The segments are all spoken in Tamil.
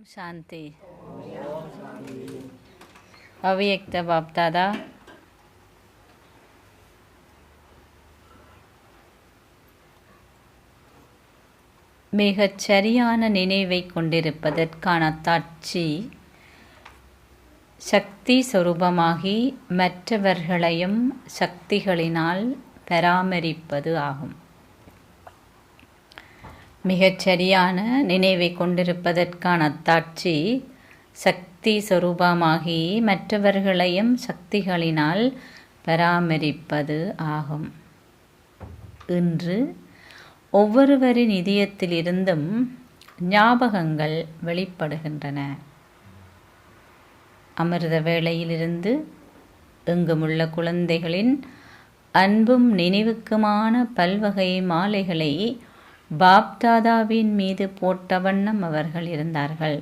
शांति अव्यक्त बापदादा மிகச் சரியான நினைவை கொண்டிருப்பதற்கான தாட்சி சக்தி சொரூபமாகி மற்றவர்களையும் சக்திகளினால் பராமரிப்பது ஆகும். மிகச் சரியான நினைவை கொண்டிருப்பதற்கான தாட்சி சக்தி சொரூபமாகி மற்றவர்களையும் சக்திகளினால் பராமரிப்பது ஆகும். இன்று ஒவ்வொருவரின் இதயத்திலிருந்தும் ஞாபகங்கள் வெளிப்படுகின்றன. அமிர்த வேளையிலிருந்து எங்குமுள்ள குழந்தைகளின் அன்பும் நினைவுக்குமான பல்வகை மாலைகளை பாப்தாதாவின் மீது போட்ட வண்ணம் அவர்கள் இருந்தார்கள்.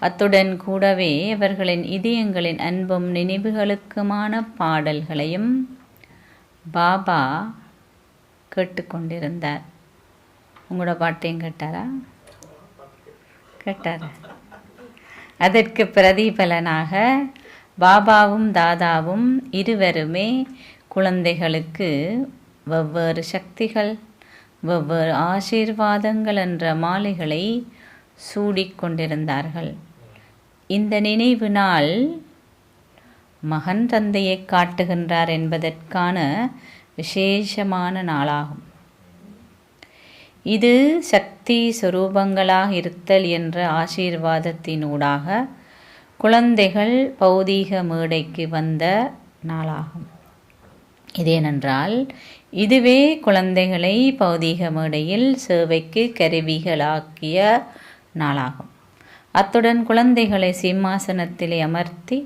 அத்துடன் கூடவே அவர்களின் இதயங்களின் அன்பும் நினைவுகளுக்குமான பாடல்களையும் பாபா கேட்டுக்கொண்டிருந்தார். உங்களோட பாட்டையும் கேட்டாரா? அதற்கு பிரதிபலனாக பாபாவும் தாதாவும் இருவருமே குழந்தைகளுக்கு வெவ்வேறு சக்திகள், வெவ்வேறு ஆசீர்வாதங்கள் என்ற மாலைகளை சூடிக்கொண்டிருந்தார்கள். இந்த நினைவு நாள் மகன் தந்தையை காட்டுகின்றார் என்பதற்கான விசேஷமான நாளாகும். இது சக்தி சொரூபங்களாக இருத்தல் என்ற ஆசீர்வாதத்தினூடாக குழந்தைகள் பௌதீக மேடைக்கு வந்த நாளாகும். இதேனென்றால் இதுவே குழந்தைகளை பௌதீக மேடையில் சேவைக்கு கருவிகளாக்கிய நாளாகும். அத்துடன் குழந்தைகளை சிம்மாசனத்திலே அமர்த்தி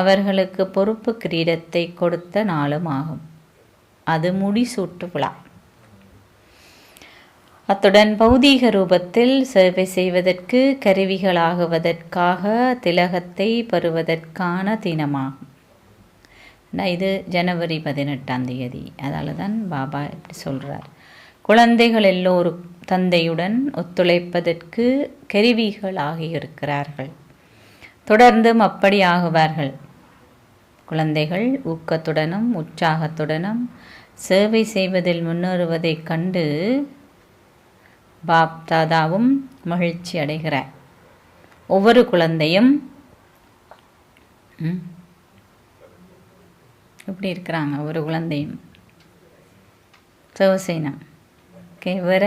அவர்களுக்கு பொறுப்பு கிரீடத்தை கொடுத்த நாளும் ஆகும். அது முடிசூட்டு விழா. அத்துடன் பௌதீக ரூபத்தில் சேவை செய்வதற்கு கருவிகளாகுவதற்காக திலகத்தை பெறுவதற்கான தினமாகும். இது ஜனவரி 18 அதால தான் பாபா இப்படி சொல்கிறார். குழந்தைகள் எல்லோரும் தந்தையுடன் ஒத்துழைப்பதற்கு கருவிகளாகி இருக்கிறார்கள். தொடர்ந்தும் அப்படி ஆகுவார்கள். குழந்தைகள் ஊக்கத்துடனும் உற்சாகத்துடனும் சேவை செய்வதில் முன்னேறுவதைக் கண்டு பாப்தாதாவும் மகிழ்ச்சி அடைகிறார். ஒவ்வொரு குழந்தையும் எப்படி இருக்கிறாங்க? ஒவ்வொரு குழந்தையும் சேவசேனம் வேற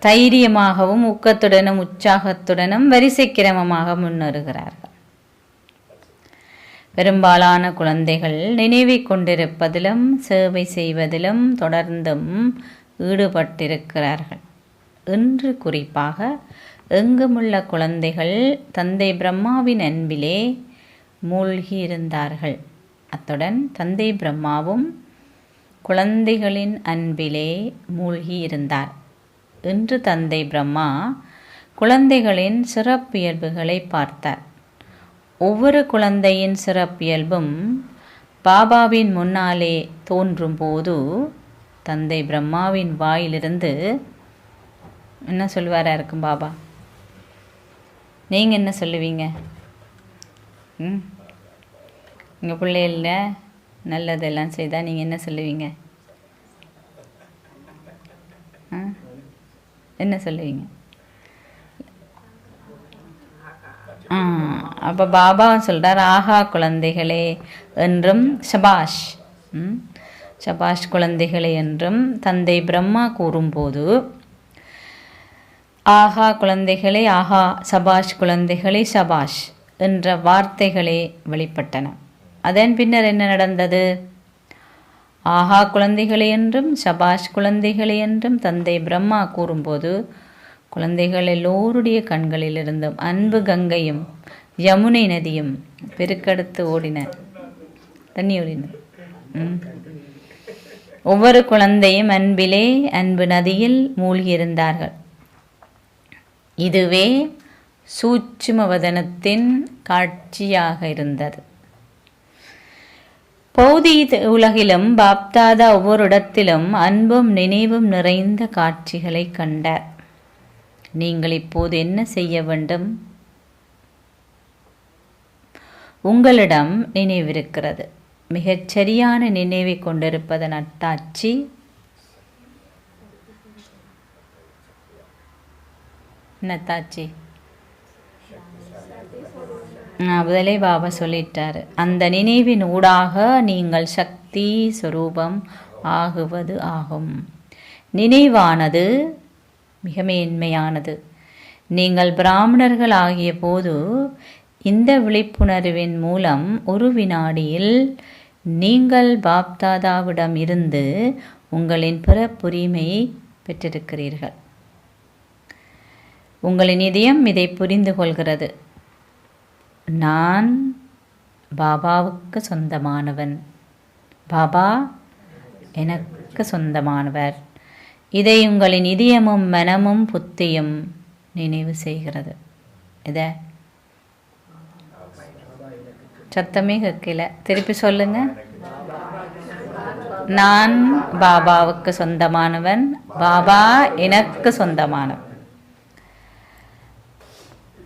தைரியமாகவும் ஊக்கத்துடனும் உற்சாகத்துடனும் வரிசை கிரமமாக முன்னேறுகிறார்கள். பெரும்பாலான குழந்தைகள் நினைவை கொண்டிருப்பதிலும் சேவை செய்வதிலும் தொடர்ந்தும் ஈடுபட்டிருக்கிறார்கள். இன்று குறிப்பாக எங்குமுள்ள குழந்தைகள் தந்தை பிரம்மாவின் அன்பிலே மூழ்கி இருந்தார்கள். அத்துடன் தந்தை பிரம்மாவும் குழந்தைகளின் அன்பிலே மூழ்கி இருந்தார். இன்று தந்தை பிரம்மா குழந்தைகளின் சிறப்பியல்புகளை பார்த்தார். ஒவ்வொரு குழந்தையின் சிறப்பியல்பும் பாபாவின் முன்னாலே தோன்றும் போது தந்தை பிரம்மாவின் வாயிலிருந்து என்ன சொல்வாரா இருக்கும் பாபா? நீங்கள் என்ன சொல்லுவீங்க? உங்கள் பிள்ளைகள நல்லதெல்லாம் செய்தால் நீங்கள் என்ன சொல்லுவீங்க? என்ன சொல்லுவீங்க? அப்போ பாபா சொல்கிறார், ஆஹா குழந்தைகளே என்றும் சபாஷ் சபாஷ் குழந்தைகளே என்றும் தந்தை பிரம்மா கூறும்போது ஆஹா குழந்தைகளே ஆஹா, சபாஷ் குழந்தைகளே சபாஷ் என்ற வார்த்தைகளே வெளிப்பட்டன. அதன் பின்னர் என்ன நடந்தது? ஆஹா குழந்தைகளே என்றும் சபாஷ் குழந்தைகளே என்றும் தந்தை பிரம்மா கூறும்போது குழந்தைகள் எல்லோருடைய கண்களிலிருந்தும் அன்பு கங்கையும் யமுனை நதியும் பெருக்கெடுத்து ஓடின. தண்ணி ஓடின. ஒவ்வொரு குழந்தையும் அன்பிலே அன்பு நதியில் மூழ்கியிருந்தார்கள். இதுவே சூட்சுமவதனத்தின் காட்சியாக இருந்தது. பௌதீக உலகிலும் பாப்தாதா ஒவ்வொரு இடத்திலும் அன்பும் நினைவும் நிறைந்த காட்சிகளை கண்டார். நீங்கள் இப்போது என்ன செய்ய வேண்டும்? உங்களிடம் நினைவிருக்கிறது. மிகச் சரியான நினைவை கொண்டிருப்பதன் அத்தாட்சி என்னத்தாட்சி? முதலே பாபா சொல்லிட்டாரு, அந்த நினைவின் ஊடாக நீங்கள் சக்தி சொரூபம் ஆகுவது ஆகும். நினைவானது மிக மேன்மையானது. நீங்கள் பிராமணர்கள் ஆகிய போது இந்த விழிப்புணர்வின் மூலம் ஒரு வினாடியில் நீங்கள் பாப்தாதாவிடம் இருந்து உங்களின் பிறப்புரிமை பெற்றிருக்கிறீர்கள். உங்களின் இதயம் இதை புரிந்து கொள்கிறது. நான் பாபாவுக்கு சொந்தமானவன், பாபா எனக்கு சொந்தமானவர். இதை உங்களின் இதயமும் மனமும் புத்தியும் நினைவு செய்கிறது. இதை சத்தமே கேட்கல, திருப்பி சொல்லுங்க. நான் பாபாவுக்கு சொந்தமானவன், பாபா எனக்கு சொந்தமானவன்.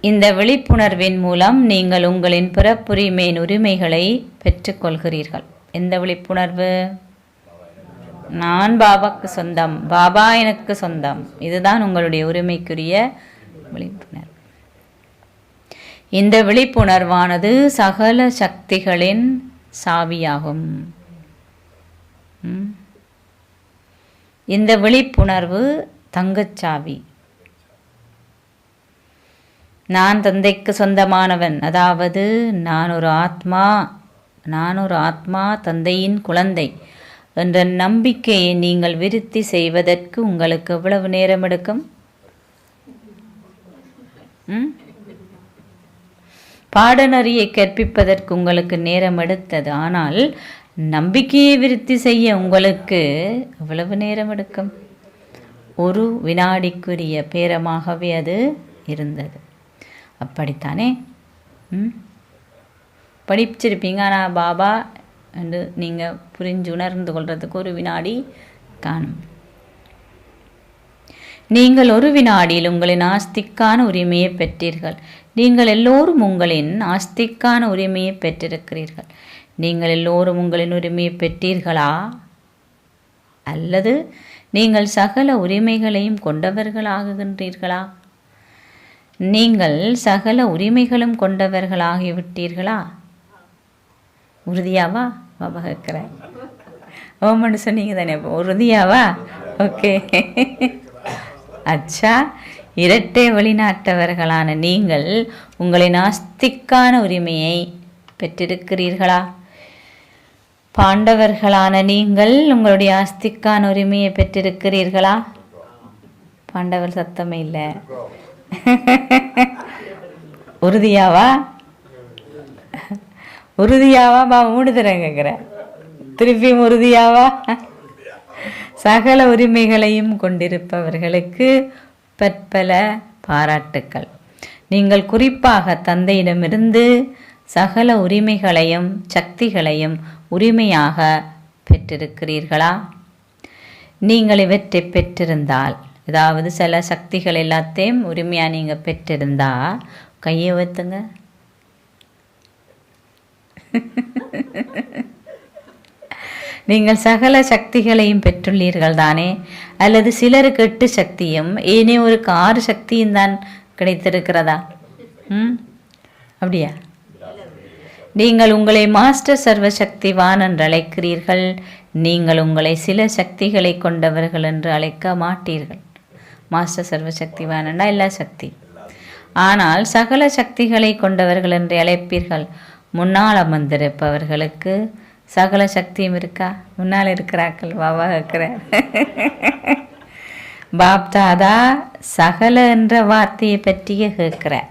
இந்த விழிப்புணர்வின் மூலம் நீங்கள் உங்களின் பிறப்புரிமையின் உரிமைகளை பெற்றுக்கொள்கிறீர்கள். எந்த விழிப்புணர்வு? நான் பாபாவுக்கு சொந்தம், பாபா எனக்கு சொந்தம். இதுதான் உங்களுடைய உரிமைக்குரிய விழிப்புணர்வு. இந்த விழிப்புணர்வானது சகல சக்திகளின் சாவியாகும். இந்த விழிப்புணர்வு தங்கச்சாவி. நான் தந்தைக்கு சொந்தமானவன், அதாவது நான் ஒரு ஆத்மா, தந்தையின் குழந்தை என்ற நம்பிக்கையை நீங்கள் விருத்தி செய்வதற்கு உங்களுக்கு எவ்வளவு நேரம் எடுக்கும்? பாடநெறியை கற்பிப்பதற்கு உங்களுக்கு நேரம் எடுத்தது. ஆனால் நம்பிக்கையை விருத்தி செய்ய உங்களுக்கு எவ்வளவு நேரம் எடுக்கும்? ஒரு வினாடிக்குரிய பேரமாகவே அது இருந்தது. அப்படித்தானே? படிச்சிருப்பீங்க. ஆனால் பாபா என்று நீங்கள் புரிஞ்சு உணர்ந்து கொள்றதுக்கு ஒரு வினாடி காணும். நீங்கள் ஒரு வினாடியில் உங்களின் ஆஸ்திக்கான உரிமையை பெற்றீர்கள். நீங்கள் எல்லோரும் உங்களின் ஆஸ்திக்கான உரிமையை பெற்றிருக்கிறீர்கள். நீங்கள் எல்லோரும் உங்களின் உரிமையை பெற்றீர்களா? அல்லது நீங்கள் சகல உரிமைகளையும் கொண்டவர்களாகுகின்றீர்களா? நீங்கள் சகல உரிமைகளும் கொண்டவர்களாகிவிட்டீர்களா? உறுதியாவா? பாபா கேட்குறேன். ஓமன்னு சொன்னீங்க தானே, உறுதியாவா? ஓகே. அச்சா, இரட்டை வெளிநாட்டவர்களான நீங்கள் உங்களின் ஆஸ்திக்கான உரிமையை பெற்றிருக்கிறீர்களா? பாண்டவர்களான நீங்கள் உங்களுடைய ஆஸ்திக்கான உரிமையை பெற்றிருக்கிறீர்களா? பாண்டவர் சத்தமே இல்லை. உறுதியாவா? உறுதியாவா? பாபா மூணு தரம் கேட்குறேன், திருப்பியும் உறுதியாவா? சகல உரிமைகளையும் கொண்டிருப்பவர்களுக்கு பற்பல பாராட்டுக்கள். நீங்கள் குறிப்பாக தந்தையிடமிருந்து சகல உரிமைகளையும் சக்திகளையும் உரிமையாக பெற்றிருக்கிறீர்களா? நீங்கள் இவற்றை பெற்றிருந்தால், அதாவது சில சக்திகள் எல்லாத்தையும் உரிமையாக நீங்கள் பெற்றிருந்தா கையை வைத்துங்க. நீங்கள் சகல சக்திகளையும் பெற்றுள்ளீர்கள் தானே? அல்லது சிலருக்கு 8 சக்தியும் ஏனையோருக்கு 6 சக்தியும் தான் கிடைத்திருக்கிறதா? அப்படியா? நீங்கள் உங்களை மாஸ்டர் சர்வசக்திவான் என்று அழைக்கிறீர்கள். நீங்கள் உங்களை சில சக்திகளை கொண்டவர்கள் என்று அழைக்க மாட்டீர்கள். மாஸ்டர் சர்வசக்திவானா எல்லா சக்தி, ஆனால் சகல சக்திகளை கொண்டவர்கள் என்று அழைப்பீர்கள். முன்னால் அமர்ந்திருப்பவர்களுக்கு சகல சக்தியும் இருக்கா? முன்னால் இருக்கிறார்கள். பாபா இருக்கிறார். பாப் தாதா சகல என்ற வார்த்தையை பற்றிய கேட்கிறார்.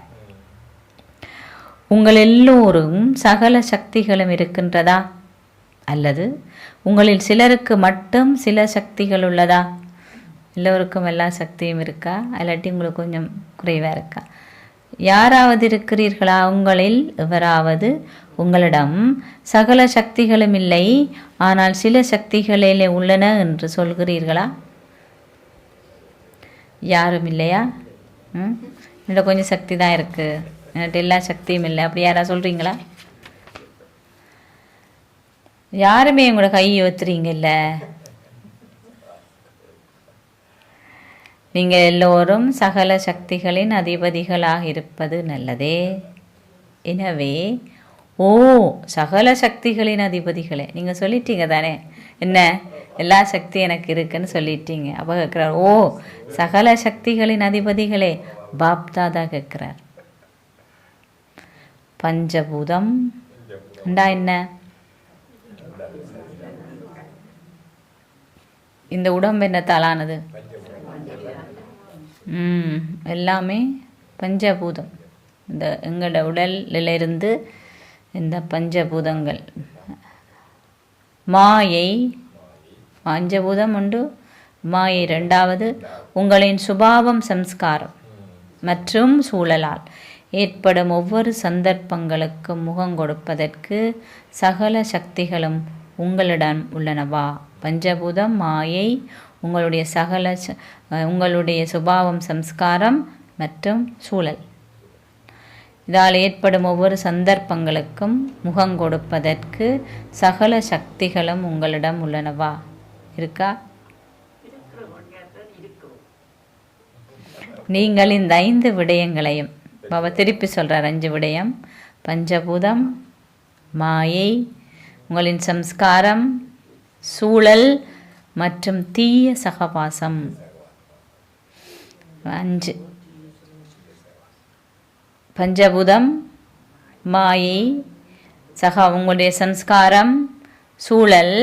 உங்கள் எல்லோரும் சகல சக்திகளும் இருக்கின்றதா? அல்லது உங்களில் சிலருக்கு மட்டும் சில சக்திகள் உள்ளதா? எல்லோருக்கும் எல்லா சக்தியும் இருக்கா? இல்லாட்டி உங்களுக்கு கொஞ்சம் குறைவாக இருக்கா? யாராவது இருக்கிறீர்களா உங்களில் எவராவது உங்களிடம் சகல சக்திகளும் இல்லை, ஆனால் சில சக்திகளிலே உள்ளன என்று சொல்கிறீர்களா? யாரும் இல்லையா? என்னோட கொஞ்சம் சக்தி தான் இருக்குது, என்கிட்ட எல்லா சக்தியும் இல்லை, அப்படி யாராவது சொல்கிறீங்களா? யாருமே உங்களோட கையை ஒத்துறீங்கல்ல. நீங்கள் எல்லோரும் சகல சக்திகளின் அதிபதிகளாக இருப்பது நல்லதே. எனவே சகல சக்திகளின் அதிபதிகளே, நீங்கள் சொல்லிட்டீங்க தானே, என்ன எல்லா சக்தி எனக்கு இருக்குன்னு சொல்லிட்டீங்க. அப்போ கேட்குறார், சகல சக்திகளின் அதிபதிகளே. பாப்தாதா கேட்குறார், பஞ்சபூதம் என்ன? இந்த உடம்பு என்னத்தாலானது? எல்லாமே பஞ்சபூதம். இந்த எங்களோட உடலிலிருந்து இந்த பஞ்சபூதங்கள், மாயை பஞ்சபூதம் உண்டு, மாயை ரெண்டாவது உங்களின் சுபாவம், சம்ஸ்காரம் மற்றும் சூழலால் ஏற்படும் ஒவ்வொரு சந்தர்ப்பங்களுக்கும் முகம் கொடுப்பதற்கு சகல சக்திகளும் உங்களிடம் உள்ளனவா? பஞ்சபூதம், மாயை, உங்களுடைய சுபாவம், சம்ஸ்காரம் மற்றும் சூழல், இதால் ஏற்படும் ஒவ்வொரு சந்தர்ப்பங்களுக்கும் முகம் கொடுப்பதற்கு சகல சக்திகளும் உங்களிடம் உள்ளனவா? இருக்கா? நீங்கள் இந்த 5 விடயங்களையும் பாபா திருப்பி சொல்கிறார். 5 விடயம்: பஞ்சபூதம், மாயை, உங்களின் சம்ஸ்காரம், சூழல் மற்றும் தீய சகவாசம். 5: பஞ்சபூதம், மாயை, உங்களுடைய சம்ஸ்காரம், சூழல்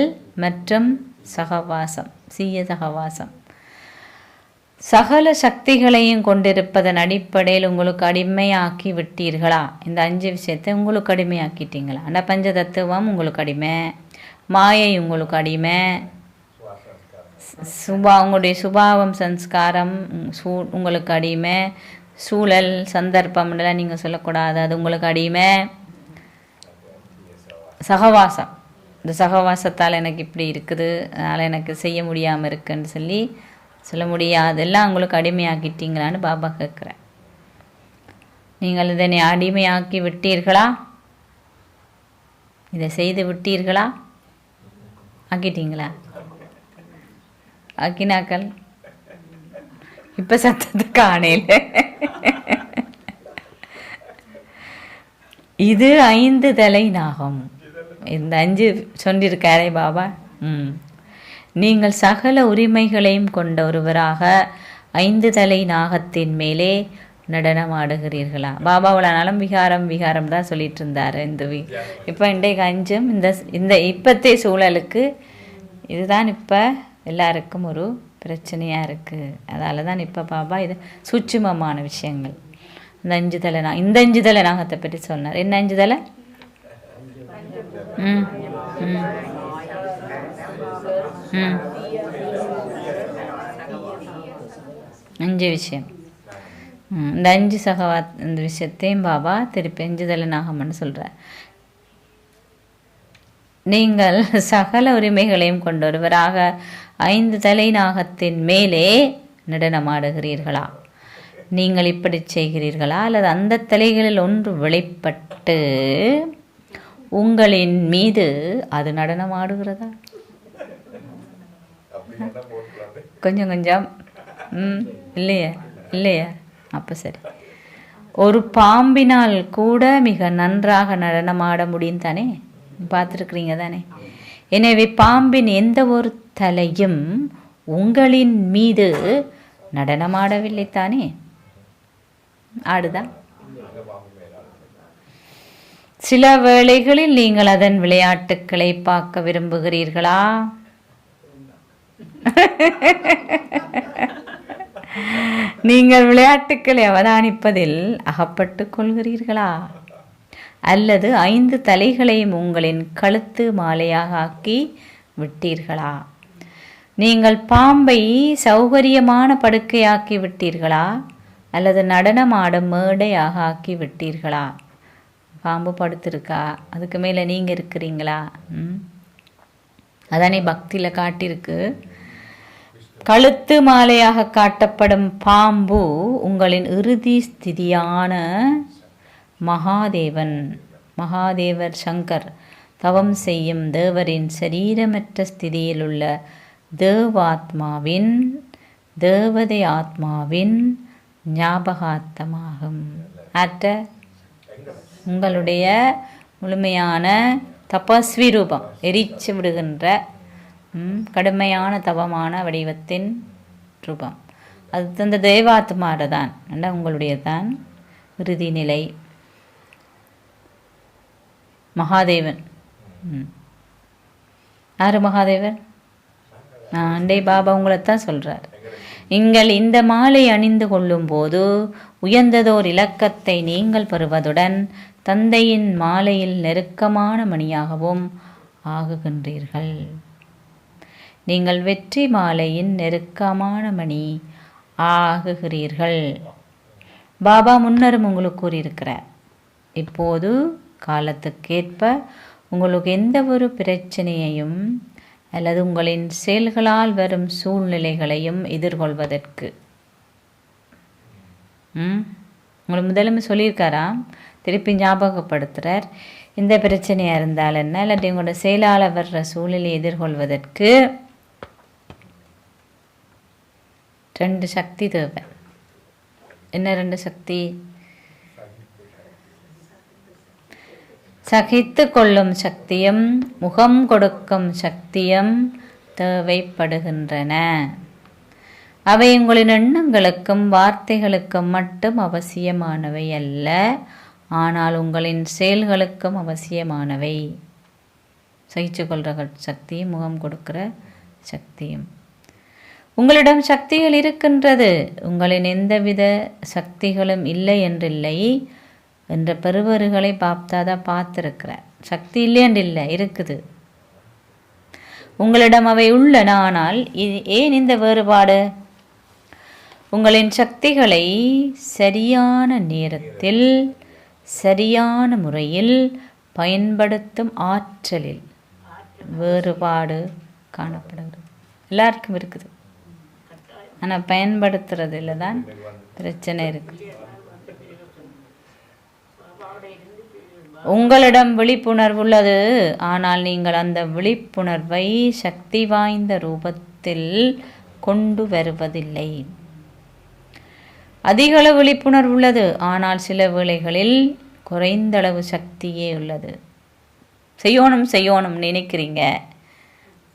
மற்றும் சகவாசம், தீய சகவாசம். சகல சக்திகளையும் கொண்டிருப்பதன் அடிப்படையில் உங்களுக்கு அடிமையாக்கி விட்டீர்களா? இந்த 5 விஷயத்தை உங்களுக்கு அடிமையாக்கிட்டீங்களா? ஆனால் பஞ்ச தத்துவம் உங்களுக்கு அடிமை, மாயை உங்களுக்கு அடிமை, உங்களுடைய சுபாவம், சம்ஸ்காரம் உங்களுக்கு அடிமை, சூழல், சந்தர்ப்பம்லாம் நீங்கள் சொல்லக்கூடாது, அது உங்களுக்கு அடிமை, சகவாசம், இந்த சகவாசத்தால் எனக்கு இப்படி இருக்குது, அதனால் எனக்கு செய்ய முடியாமல் இருக்குன்னு சொல்ல முடியாது, எல்லாம் உங்களுக்கு அடிமையாக்கிட்டீங்களான்னு பாபா கேட்குறேன். நீங்கள் இதனை அடிமையாக்கி விட்டீர்களா? இதை செய்து விட்டீர்களா? ஆக்கிட்டீங்களா? ஆக்கினாக்கள் இப்போ சத்தத்தை காணையில். இது 5 தலை நாகம். இந்த 5 சொல்லியிருக்காரே பாபா. நீங்கள் சகல உரிமைகளையும் கொண்ட ஒருவராக 5 தலை நாகத்தின் மேலே நடனமாடுகிறீர்களா? பாபாவோட நலம் விகாரம் தான் சொல்லிட்டு இருந்தார். இப்போ இன்றைக்கு 5ம் இந்த இப்பத்தே சூழலுக்கு இதுதான் இப்போ எல்லாருக்கும் ஒரு பிரச்சனையாக இருக்குது. அதால் தான் இப்போ பாபா இது சூட்சுமமான விஷயங்கள், இந்த 5 தலை இந்த 5 தலை நாகத்தை பற்றி சொன்னார். என்ன 5 தலை? 5 விஷயம். இந்த 5 இந்த விஷயத்தையும் பாபா திருப்பி 5 தலை நாகம்னு சொல்கிறார். நீங்கள் சகல உரிமைகளையும் கொண்டொருவராக 5 தலை நாகத்தின் மேலே நடனமாடுகிறீர்களா? நீங்கள் இப்படி செய்கிறீர்களா? அல்லது அந்த தலைகளில் ஒன்று வெளிப்பட்டு உங்களின் மீது அது நடனமாடுகிறதா? கொஞ்சம் இல்லையா? அப்போ சரி. ஒரு பாம்பினால் கூட மிக நன்றாக நடனமாட முடியும் தானே? பார்த்துருக்குறீங்க தானே? எனவே பாம்பின் எந்த ஒரு தலையும் உங்களின் மீது நடனமாடவில்லை தானே? ஆடுதா? சில வேளைகளில் நீங்கள் அதன் விளையாட்டுக்களை பார்க்க விரும்புகிறீர்களா? நீங்கள் விளையாட்டுக்களை அவதானிப்பதில் அகப்பட்டு கொள்கிறீர்களா? அல்லது 5 தலைகளையும் உங்களின் கழுத்து மாலையாக ஆக்கி விட்டீர்களா? நீங்கள் பாம்பை சௌகரியமான படுக்கையாக்கி விட்டீர்களா? அல்லது நடனமாடும் மேடையாக ஆக்கி விட்டீர்களா? பாம்பு படுத்திருக்கா, அதுக்கு மேலே நீங்கள் இருக்கிறீங்களா? அதானே பக்தியில் காட்டியிருக்கு. கழுத்து மாலையாக காட்டப்படும் பாம்பு உங்களின் இறுதி ஸ்திதியான மகாதேவர் சங்கர் தவம் செய்யும் தேவரின் சரீரமற்ற ஸ்திதியில் உள்ள தேவதை ஆத்மாவின் ஞாபகார்த்தமாகும். உங்களுடைய முழுமையான தபஸ்வி ரூபம், எரிச்சு விடுகின்ற கடுமையான தவமான வடிவத்தின் ரூபம், அது அந்த தேவாத்மாட தான், உங்களுடைய தான் இறுதி நிலை. மகாதேவன் யாரு? மகாதேவன் அண்டே பாபா உங்களைத்தான் சொல்றார். நீங்கள் இந்த மாலை அணிந்து கொள்ளும் போது உயர்ந்ததோர் இலக்கத்தை நீங்கள் பெறுவதுடன் தந்தையின் மாலையில் நெருக்கமான மணியாகவும் ஆகுகின்றீர்கள். நீங்கள் வெற்றி மாலையின் நெருக்கமான மணி ஆகுகிறீர்கள். பாபா முன்னரும் உங்களுக்கு கூறியிருக்கிறார். இப்போது காலத்துக்கேற்ப உங்களுக்கு எந்த ஒரு பிரச்சனையையும் அல்லது உங்களின் செயல்களால் வரும் சூழ்நிலைகளையும் எதிர்கொள்வதற்கு உங்களுக்கு முதலுமே சொல்லியிருக்காராம், திருப்பி ஞாபகப்படுத்துகிறார். இந்த பிரச்சனையாக இருந்தால் என்ன, இல்லாட்டி உங்களோட செயலால் வர்ற சூழ்நிலையை எதிர்கொள்வதற்கு 2 சக்தி தேவை. என்ன 2 சக்தி? சகித்து கொள்ளும் சக்தியும் முகம் கொடுக்கும் சக்தியும் தேவைப்படுகின்றன. அவை உங்களின் எண்ணங்களுக்கும் வார்த்தைகளுக்கும் மட்டும் அவசியமானவை அல்ல, ஆனால் உங்களின் செயல்களுக்கும் அவசியமானவை. சகிச்சு கொள்கிற சக்தியும் முகம் கொடுக்கிற சக்தியும். உங்களிடம் சக்திகள் இருக்கின்றது, உங்களின் எந்தவித சக்திகளும் இல்லை என்றில்லை என்ற பெருவர்களை பாப்தாதான் பார்த்திருக்கிறார். சக்தி இல்லையென்று இல்லை, இருக்குது. உங்களிடம் அவை உள்ளன. ஆனால் ஏன் இந்த வேறுபாடு? உங்களின் சக்திகளை சரியான நேரத்தில் சரியான முறையில் பயன்படுத்தும் ஆற்றலில் வேறுபாடு காணப்படுகிறது. எல்லாருக்கும் இருக்குது, ஆனால் பயன்படுத்துறதுல தான் பிரச்சனை இருக்குது. உங்களிடம் விழிப்புணர்வு உள்ளது, ஆனால் நீங்கள் அந்த விழிப்புணர்வை சக்தி வாய்ந்த ரூபத்தில் கொண்டு வருவதில்லை. அதிகளவு விழிப்புணர்வு உள்ளது, ஆனால் சில வேளைகளில் குறைந்தளவு சக்தியே உள்ளது. செய்யணும் நினைக்கிறீங்க,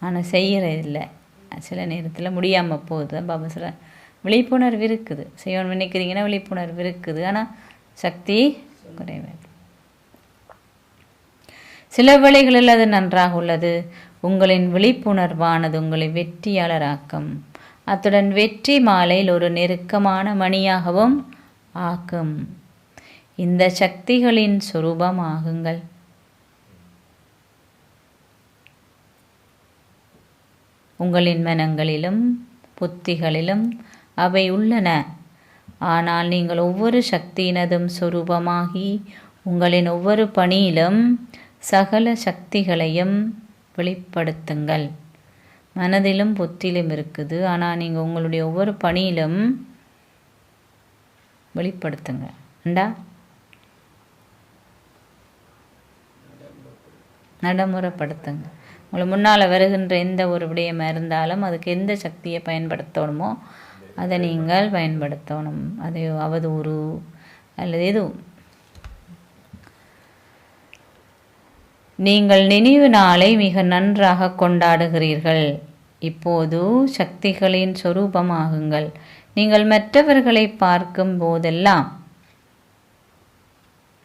ஆனால் செய்யறதில்லை. சில நேரத்தில் முடியாமல் போகுது. பாபா சில விழிப்புணர்வு இருக்குது, செய்யணும் நினைக்கிறீங்கன்னா விழிப்புணர்வு இருக்குது, ஆனால் சக்தி குறைவு. சில வேளைகளில் அது நன்றாக உள்ளது. உங்களின் விழிப்புணர்வானது உங்களை வெற்றியாளராக்கும், அத்துடன் வெற்றி மாலையில் ஒரு நெருக்கமான மணியாகவும் ஆக்கும். இந்த சக்திகளின் சொரூபமாகுங்கள். உங்களின் மனங்களிலும் புத்திகளிலும் அவை உள்ளன, ஆனால் நீங்கள் ஒவ்வொரு சக்தியினதும் சொரூபமாகி உங்களின் ஒவ்வொரு பணியிலும் சகல சக்திகளையும் வெளிப்படுத்துங்கள். மனதிலும் புத்தியிலும் இருக்குது, ஆனால் நீங்கள் உங்களுடைய ஒவ்வொரு பணியிலும் வெளிப்படுத்துங்க. நடைமுறைப்படுத்துங்க. உங்களுக்கு முன்னால் வருகின்ற எந்த ஒரு விடயமாக இருந்தாலும் அதுக்கு எந்த சக்தியை பயன்படுத்தணுமோ அதை நீங்கள் பயன்படுத்தணும். அது அவதூறு அல்லது எதுவும். நீங்கள் நினைவு நாளை மிக நன்றாக கொண்டாடுகிறீர்கள். இப்போது சக்திகளின் சொரூபமாகுங்கள். நீங்கள் மற்றவர்களை பார்க்கும் போதெல்லாம்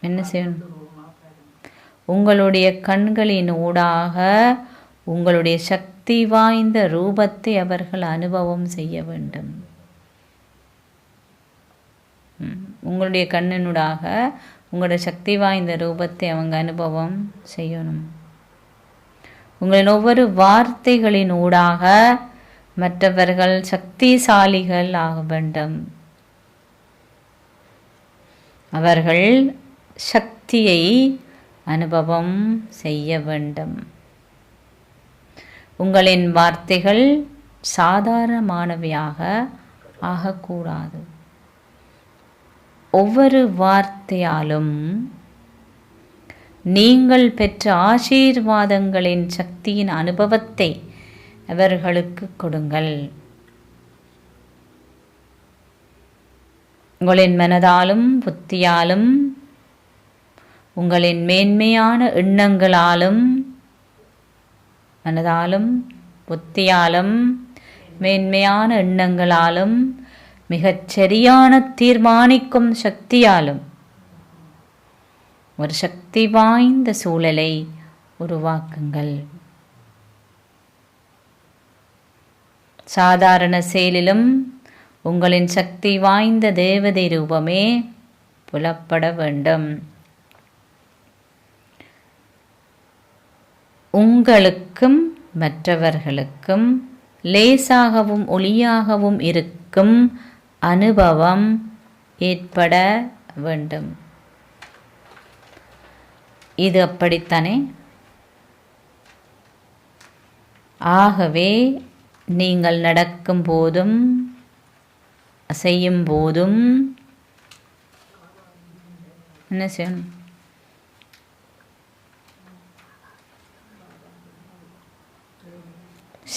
என்ன செய்யணும்? உங்களுடைய கண்களின் ஊடாக உங்களுடைய சக்தி வாய்ந்த ரூபத்தை அவர்கள் அனுபவம் செய்ய வேண்டும். உங்களுடைய கண்ணினூடாக உங்களுடைய சக்தி வாய்ந்த ரூபத்தை அவங்க அனுபவம் செய்யணும். உங்களின் ஒவ்வொரு வார்த்தைகளின் ஊடாக மற்றவர்கள் சக்திசாலிகள் ஆக வேண்டும். அவர்கள் சக்தியை அனுபவம் செய்ய வேண்டும். உங்களின் வார்த்தைகள் சாதாரணமானவையாக ஆகக்கூடாது. ஒவ்வொரு வார்த்தையாலும் நீங்கள் பெற்ற ஆசீர்வாதங்களின் சக்தியின் அனுபவத்தை அவர்களுக்கு கொடுங்கள். உங்களின் மனதாலும் புத்தியாலும் உங்களின் மேன்மையான எண்ணங்களாலும் மனதாலும் புத்தியாலும் மேன்மையான எண்ணங்களாலும் மிகச் சரியான தீர்மானிக்கும் சக்தியாலும் ஒரு சக்தி வாய்ந்த சூழலை உருவாக்குங்கள். சாதாரண செயலிலும் உங்களின் சக்தி வாய்ந்த தேவதை ரூபமே புலப்பட வேண்டும். உங்களுக்கும் மற்றவர்களுக்கும் லேசாகவும் ஒளியாகவும் இருக்கும் அனுபவம் ஏற்பட வேண்டும். இது அப்படித்தானே? ஆகவே நீங்கள் நடக்கும் போதும் செய்யும் போதும் என்ன செய்யணும்?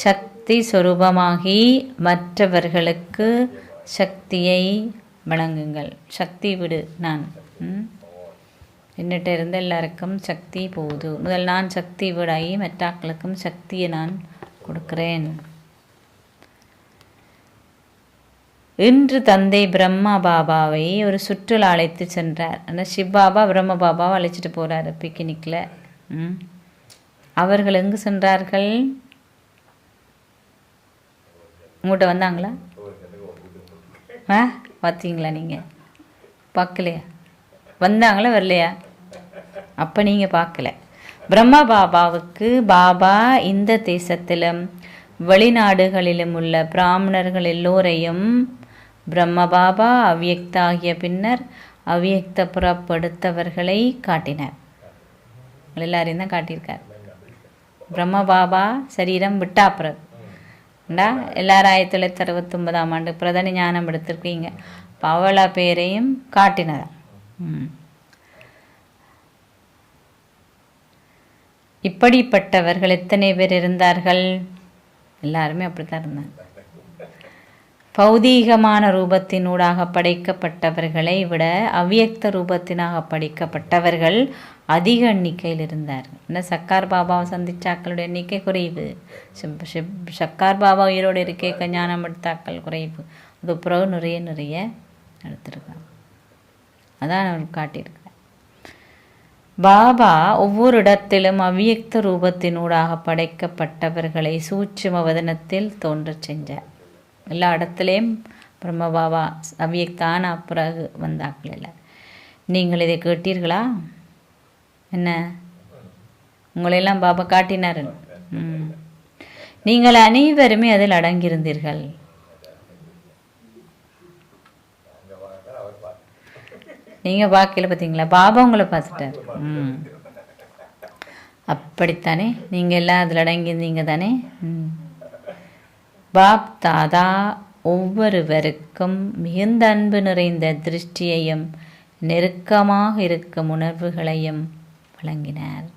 சக்தி சொரூபமாகி மற்றவர்களுக்கு சக்தியை வழங்குங்கள். சக்தி விடு, நான் என்னிட்ட இருந்த எல்லாருக்கும் சக்தி போகுது. முதல் நான் சக்தி விடாயி மற்றாக்களுக்கும் சக்தியை நான் கொடுக்கிறேன். இன்று தந்தை பிரம்மா பாபாவை ஒரு சுற்றுலா அழைத்து சென்றார். ஆனால் சிவபாபா பிரம்ம பாபாவை அழைச்சிட்டு போகிறார் பிக்னிக்கில். அவர்கள் எங்கு சென்றார்கள்? உங்கள்கிட்ட வந்தாங்களா? பார்த்தீங்களா? நீங்கள் பார்க்கலையா? வந்தாங்களா வரலையா? அப்போ நீங்கள் பார்க்கல. பிரம்மா பாபாவுக்கு பாபா இந்த தேசத்திலும் வெளிநாடுகளிலும் உள்ள பிராமணர்கள் எல்லோரையும் பிரம்ம பாபா அவ்யக்த ஆகிய பின்னர் அவ்யக்த புறப்படுத்தவர்களை காட்டினார். எல்லாரையும் தான் காட்டியிருக்கார். பிரம்ம பாபா சரீரம் விட்டா பிறகு எல்லாரும் 1969ஆம் ஆண்டு பிரதனி ஞானம் எடுத்திருக்கீங்க. பவள பேரையும் காட்டினதா. இப்படிப்பட்டவர்கள் எத்தனை பேர் இருந்தார்கள்? எல்லாருமே அப்படித்தான் இருந்தாங்க. பௌதீகமான ரூபத்தினூடாக படைக்கப்பட்டவர்களை விட அவ்யக்த ரூபத்தினாக படைக்கப்பட்டவர்கள் அதிக எண்ணிக்கையில் இருந்தார்கள். என்ன சக்கார் பாபாவை சந்திச்சாக்களுடைய எண்ணிக்கை குறைவு. சக்கார் பாபா உயிரோடு இருக்க ஞானம் எடுத்தாக்கள் குறைவு. அது பிறகு நிறைய எடுத்திருக்காங்க. அதான் அவர் காட்டியிருக்கார். பாபா ஒவ்வொரு இடத்திலும் அவ்யக்த ரூபத்தினூடாக படைக்கப்பட்டவர்களை சூட்சும வதனத்தில் தோன்றச் செஞ்சார். எல்லா இடத்துலையும் பிரம்ம பாபா அவ்யக்தான பிறகு வந்தாக்கள் இல்லை. நீங்கள் இதை கேட்டீர்களா? என்ன உங்களையெல்லாம் பாபா காட்டினார். நீங்கள் அனைவருமே அதில் அடங்கியிருந்தீர்கள். நீங்கள் பார்க்கல பார்த்தீங்களா? பாபா உங்களை பார்த்துட்டார். அப்படித்தானே நீங்கள் எல்லாம் அதில் அடங்கியிருந்தீங்க தானே? பாப் தாதா ஒவ்வொருவருக்கும் மிகுந்த அன்பு நிறைந்த திருஷ்டியையும் நெருக்கமாக இருக்கும் உணர்வுகளையும் வழங்கினார்.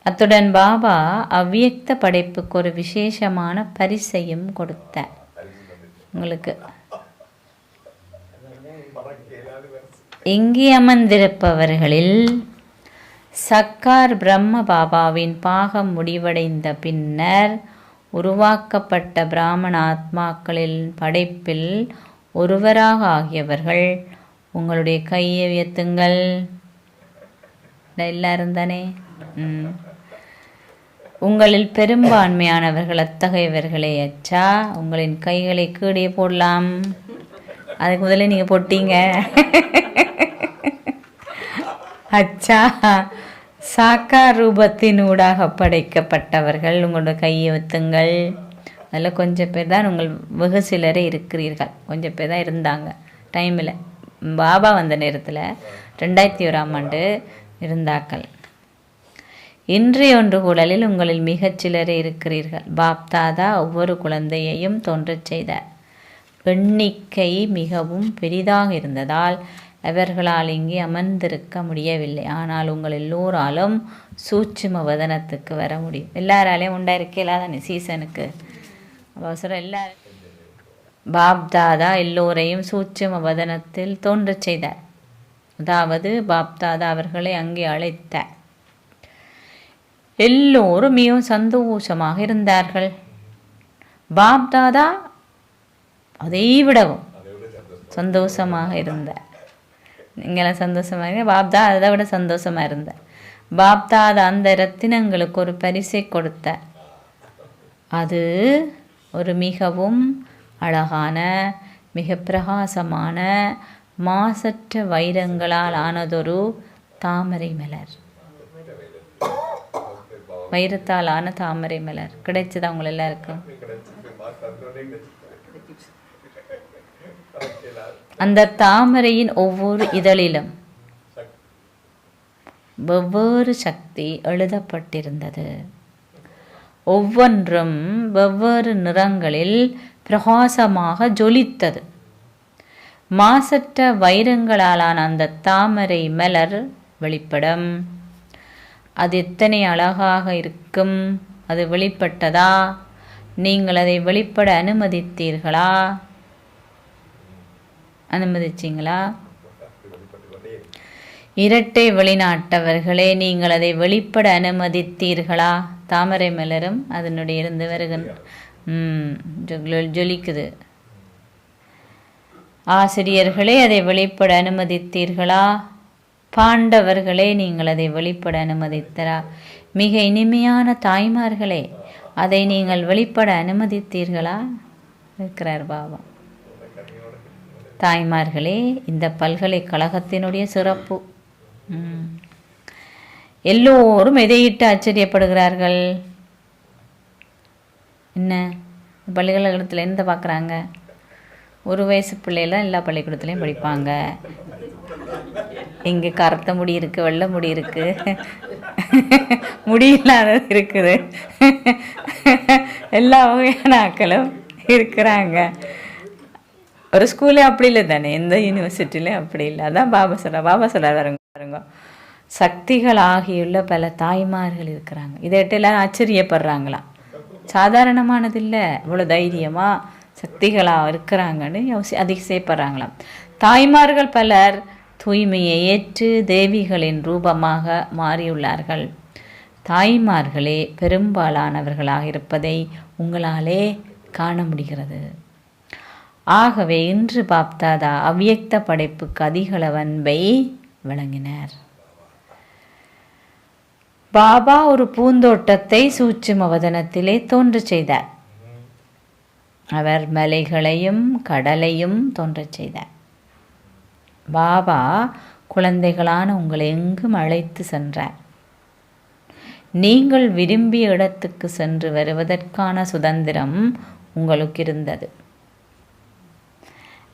அத்துடன் பாபா அவ்யக்த படைப்புக்கு ஒரு விசேஷமான பரிசையும் கொடுத்தார். உங்களுக்கு இங்கே அமர்ந்திருப்பவர்களில் சக்கார் பிரம்ம பாபாவின் பாகம் முடிவடைந்த பின்னர் உருவாக்கப்பட்ட பிராமண ஆத்மாக்களின் படைப்பில் ஒருவராக ஆகியவர்கள் உங்களுடைய கையை உயர்த்துங்கள். எல்லாரும் தானே? உங்களில் பெரும்பான்மையானவர்கள் அத்தகையவர்களே. அச்சா, உங்களின் கைகளை கீழே போடலாம். அதுக்கு முதல்ல நீங்கள் போட்டீங்க. அச்சா, சாக்கார் ரூபத்தினூடாக படைக்கப்பட்டவர்கள் உங்களோட கையை வைத்துங்கள். அதில் கொஞ்சம் பேர் தான் உங்கள் வெகு சிலரே இருக்கிறீர்கள். கொஞ்சம் பேர் தான் இருந்தாங்க டைமில். பாபா வந்த நேரத்தில் 2001ஆம் ஆண்டு இருந்தாக்கள். இன்றைய ஒன்று கூடலில் உங்களில் மிகச் சிலரே இருக்கிறீர்கள். பாப்தாதா ஒவ்வொரு குழந்தையையும் தோன்றச் செய்தார். எண்ணிக்கை மிகவும் பெரிதாக இருந்ததால் அவர்களால் இங்கே அமர்ந்திருக்க முடியவில்லை. ஆனால் உங்கள் எல்லோராலும் சூட்சும வதனத்துக்கு வர முடியும். எல்லாராலையும் உண்டாயிருக்கல தானே சீசனுக்கு அவசரம். எல்லாரும் பாப்தாதா எல்லோரையும் சூட்சும வதனத்தில் தோன்றச் செய்தார். அதாவது பாப்தாதா அவர்களை அங்கே அழைத்தார். எல்லோரும் மிகவும் சந்தோஷமாக இருந்தார்கள். பாப்தாதா அதை விடவும் சந்தோஷமாக இருந்தார். நீங்களாம் சந்தோஷமாக, பாப்தா அதை விட சந்தோஷமாக இருந்தார். பாப்தாதா அந்த ரத்தினங்களுக்கு ஒரு பரிசை கொடுத்தார். அது ஒரு மிகவும் அழகான, மிக பிரகாசமான, மாசற்ற வைரங்களால் ஆனதொரு தாமரை மலர். வைரத்தால் ஆன தாமரை மலர் கிடைச்சது அவங்க எல்லாருக்கும். அந்த தாமரையின் ஒவ்வொரு இதழிலும் வெவ்வேறு சக்தி எழுதப்பட்டிருந்தது. ஒவ்வொன்றும் வெவ்வேறு நிறங்களில் பிரகாசமாக ஜொலித்தது. மாசற்ற வைரங்களாலான அந்த தாமரை மலர் வெளிப்படும். அது எத்தனை அழகாக இருக்கும். அது வெளிப்பட்டதா? நீங்கள் அதை வெளிப்பட அனுமதித்தீர்களா? அனுமதிச்சிங்களா? இரட்டை வெளிநாட்டவர்களே, நீங்கள் அதை வெளிப்பட அனுமதித்தீர்களா? தாமரை மலரும் அதனுடைய இருந்து வருகின்ற ஜொலிக்குது. ஆசிரியர்களே, அதை வெளிப்பட அனுமதித்தீர்களா? பாண்டவர்களே, நீங்கள் அதை வெளிப்பட அனுமதித்தரா? மிக இனிமையான தாய்மார்களே, அதை நீங்கள் வெளிப்பட அனுமதித்தீர்களா? இருக்கிறார் பாபா. தாய்மார்களே, இந்த பல்கலைக்கழகத்தினுடைய சிறப்பு. எல்லோரும் எதையிட்டு ஆச்சரியப்படுகிறார்கள். என்ன பள்ளிக்கழகத்தில் எந்த பார்க்குறாங்க? ஒரு வயசு பிள்ளைலாம் எல்லா பள்ளிக்கூடத்துலேயும் படிப்பாங்க. இங்கே கருத்த முடி இருக்குது, வெள்ளை முடி இருக்குது, முடியில்லாதது இருக்குது, எல்லா வகையான ஆக்களும் இருக்கிறாங்க. ஒரு ஸ்கூலே அப்படி இல்லை தானே, எந்த யூனிவர்சிட்டிலையும் அப்படி இல்லை. அதான் பாபா சொல்கிறார் வருங்க, சக்திகள் ஆகியுள்ள பல தாய்மார்கள் இருக்கிறாங்க. இதைட்டு எல்லாரும் ஆச்சரியப்படுறாங்களாம். சாதாரணமானது இல்லை, இவ்வளோ தைரியமாக சக்திகளாக இருக்கிறாங்கன்னு அதிசயப்படுறாங்களாம். தாய்மார்கள் பலர் தூய்மையை ஏற்று தேவிகளின் ரூபமாக மாறியுள்ளார்கள். தாய்மார்களே பெரும்பாலானவர்களாக இருப்பதை உங்களாலே காண முடிகிறது. ஆகவே இன்று பாப்தாதா அவ்வியக்த படைப்புக்கு அதிகளவு அன்பை வழங்கினார். பாபா ஒரு பூந்தோட்டத்தை சூட்சும வதனத்திலே தோன்றச் செய்தார். அவர் மலைகளையும் கடலையும் தோன்றச் செய்தார். பாபா குழந்தைகளான உங்களை எங்கும் அழைத்து சென்றார். நீங்கள் விரும்பிய இடத்துக்கு சென்று வருவதற்கான சுதந்திரம் உங்களுக்கு இருந்தது.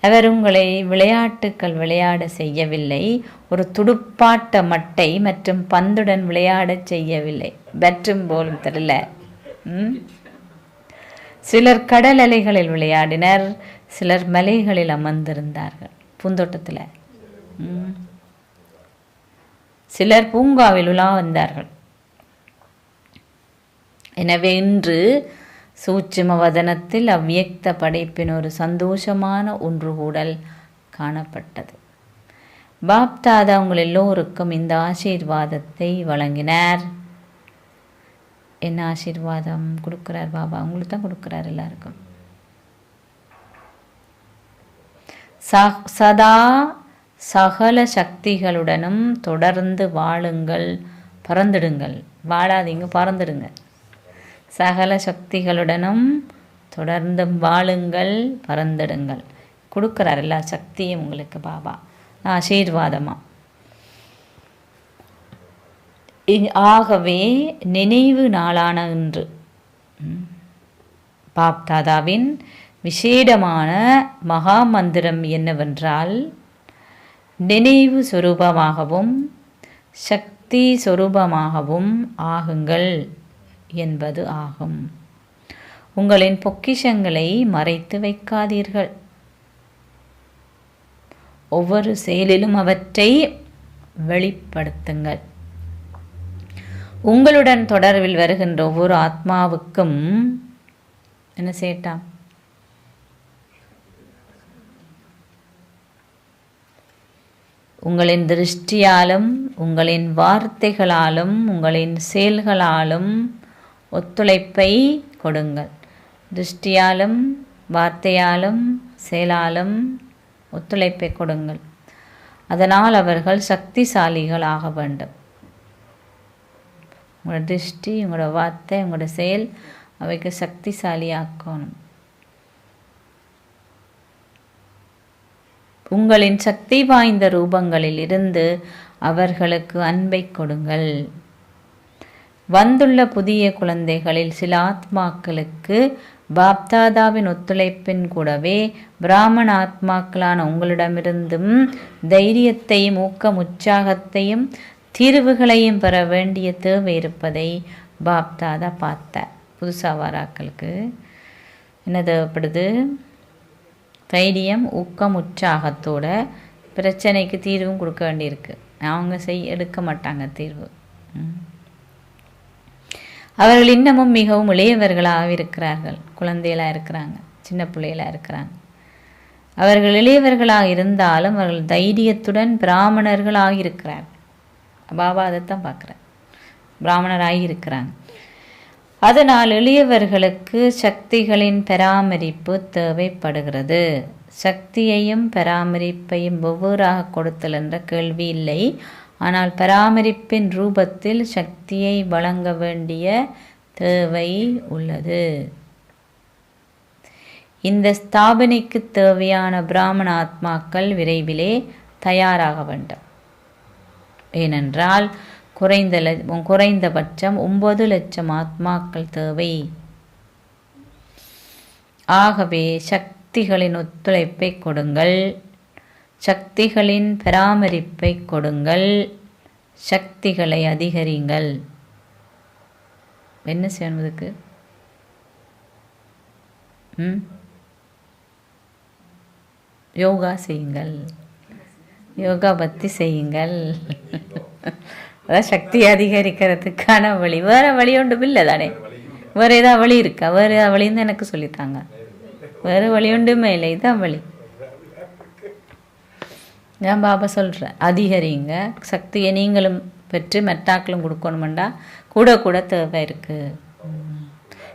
அவர் உங்களை விளையாட்டுக்கள் விளையாட செய்யவில்லை. ஒரு துடுப்பாட்ட மட்டை மற்றும் பந்துடன் விளையாடச் செய்யவில்லை. பேட்டும் போலும் தெரியல. சிலர் கடல் அலைகளில் விளையாடினர், சிலர் மலைகளில் அமர்ந்திருந்தார்கள் பூந்தோட்டத்தில். சிலர் பூங்காவில் உலா வந்தார்கள். எனவே இன்று சூட்சும வதனத்தில் அவ்வியக்த படைப்பின் ஒரு சந்தோஷமான ஒன்றுகூடல் காணப்பட்டது. பாப்தாதா உங்கள் எல்லோருக்கும் இந்த ஆசீர்வாதத்தை வழங்கினார். என்ன ஆசீர்வாதம் கொடுக்கிறார் பாபா? உங்களுக்கு தான் கொடுக்கிறார் எல்லாருக்கும். சதா சகல சக்திகளுடனும் தொடர்ந்து வாழுங்கள், பறந்துடுங்கள். வாழாதீங்க, பறந்துடுங்க. சகல சக்திகளுடனும் தொடர்ந்து வாழுங்கள், பறந்துடுங்கள். கொடுக்குறார் எல்லா சக்தியும் உங்களுக்கு பாபா ஆசீர்வாதமா. ஆகவே நினைவு நாளான இன்று பாப்தாதாவின் விசேடமான மகா மந்திரம் என்னவென்றால், நினைவு சுரூபமாகவும் சக்தி சொரூபமாகவும் ஆகுங்கள் என்பது ஆகும். உங்களின் பொக்கிஷங்களை மறைத்து வைக்காதீர்கள். ஒவ்வொரு செயலிலும் அவற்றை வெளிப்படுத்துங்கள். உங்களுடன் தொடர்பில் வருகின்ற ஒவ்வொரு ஆத்மாவுக்கும் என்ன செய்யட்டாம்? உங்களின் திருஷ்டியாலும் உங்களின் வார்த்தைகளாலும் உங்களின் செயல்களாலும் ஒத்துழைப்பை கொடுங்கள். திருஷ்டியாலும் வார்த்தையாலும் செயலாலும் ஒத்துழைப்பை கொடுங்கள். அதனால் அவர்கள் சக்திசாலிகளாக வேண்டும். உங்களோட திருஷ்டி, உங்களோட வார்த்தை, உங்களோட செயல் அவைக்கு சக்திசாலியாக்கணும். உங்களின் சக்தி வாய்ந்த ரூபங்களில் இருந்து அவர்களுக்கு அன்பை கொடுங்கள். வந்துள்ள புதிய குழந்தைகளில் சில ஆத்மாக்களுக்கு பாப்தாதாவின் ஒத்துழைப்பின் கூடவே பிராமண ஆத்மாக்களான உங்களிடமிருந்தும் தைரியத்தையும் உற்சாகத்தையும் தீர்வுகளையும் பெற வேண்டிய தேவை இருப்பதை பாப்தாதா பார்த்தார். புதுசாக வாராக்களுக்கு என்ன தேவைப்படுது? தைரியம், உற்சாகத்தோட பிரச்சனைக்கு தீர்வும் கொடுக்க வேண்டியிருக்கு. அவங்க எடுக்க மாட்டாங்க தீர்வு. அவர்கள் இன்னமும் மிகவும் இளையவர்களாக இருக்கிறார்கள். குழந்தைகளாக இருக்கிறாங்க, சின்ன பிள்ளைகளாக இருக்கிறாங்க. அவர்கள் இளையவர்களாக இருந்தாலும் அவர்கள் தைரியத்துடன் பிராமணர்களாக இருக்கிறார்கள். பாபா அதைத்தான் பார்க்குறேன், பிராமணராகி இருக்கிறாங்க. அதனால் எளியவர்களுக்கு சக்திகளின் பராமரிப்பு தேவைப்படுகிறது. சக்தியையும் பராமரிப்பையும் வெவ்வேறாக கொடுத்தல் என்ற கேள்வி இல்லை. ஆனால் பராமரிப்பின் ரூபத்தில் சக்தியை வழங்க வேண்டிய தேவை உள்ளது. இந்த ஸ்தாபனைக்கு தேவையான பிராமண ஆத்மாக்கள் தயாராக வேண்டும். ஏனென்றால் குறைந்தபட்சம் 9 லட்சம் ஆத்மாக்கள் தேவை. ஆகவே சக்திகளின் ஒத்துழைப்பை கொடுங்கள், சக்திகளின் பராமரிப்பை கொடுங்கள், சக்திகளை அதிகரிங்கள். என்ன செய்வதற்கு? யோகா செய்யுங்கள், யோகா பக்தி செய்யுங்கள். அதான் சக்தியை அதிகரிக்கிறதுக்கான வழி. வேற வழி ஒன்றும் இல்லை தானே? வேறு ஏதாவது வழி இருக்கா? வேறு ஏதாவது வழின்னு எனக்கு சொல்லித்தாங்க. வேறு வழி ஒன்றுமே இல்லை, இதுதான் வழி. நான் பாபா சொல்கிறேன், அதிகரிங்க சக்தியை. நீங்களும் பெற்று மெட்டாக்களும் கொடுக்கணுமெண்டா கூட தேவை இருக்குது.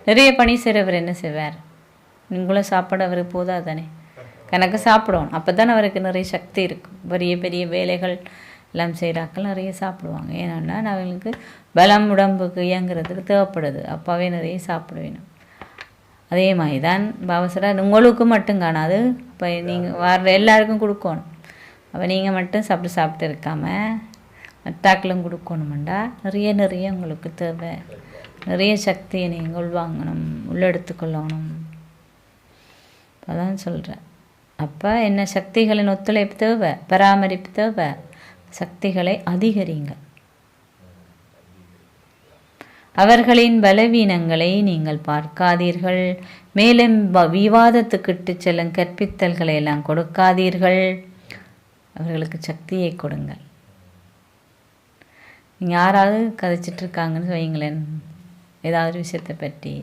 நிறைய பணி செய்கிறவர் என்ன செய்வார்? நீங்களும் சாப்பாடு அவருக்கு போதா தானே? கணக்கு சாப்பிடணும். அப்போ தானே அவருக்கு நிறைய சக்தி இருக்கும். பெரிய பெரிய வேலைகள் எல்லாம் செய்கிறாக்கள் நிறைய சாப்பிடுவாங்க. ஏன்னா அவங்களுக்கு பலம் உடம்புக்கு இயங்குறதுக்கு தேவைப்படுது. அப்பாவே நிறைய சாப்பிட வேணும். அதே மாதிரி தான் பாபா சொல்கிறார், உங்களுக்கு மட்டும் காணாது, இப்போ நீங்கள் வர்ற எல்லாருக்கும் கொடுக்கணும். அப்போ நீங்கள் மட்டும் சாப்பிட்டு இருக்காமல் மத்தாக்களும் கொடுக்கணுமெண்டா நிறைய உங்களுக்கு தேவை. நிறைய சக்தியை நீங்கள் உள்வாங்கணும், உள்ளெடுத்துக்கொள்ளணும். அதான் சொல்கிறேன். அப்போ என்ன? சக்திகளின் ஒத்துழைப்பு தேவை, பராமரிப்பு தேவை. சக்திகளை அதிகரிங்க. அவர்களின் பலவீனங்களை நீங்கள் பார்க்காதீர்கள். மேலும் விவாதத்துக்கிட்டு செல்லும் கற்பித்தல்களை எல்லாம் கொடுக்காதீர்கள். அவர்களுக்கு சக்தியை கொடுங்கள். நீங்கள் யாராவது கதைச்சிட்டு இருக்காங்கன்னு வைங்களேன், ஏதாவது விஷயத்தை பற்றி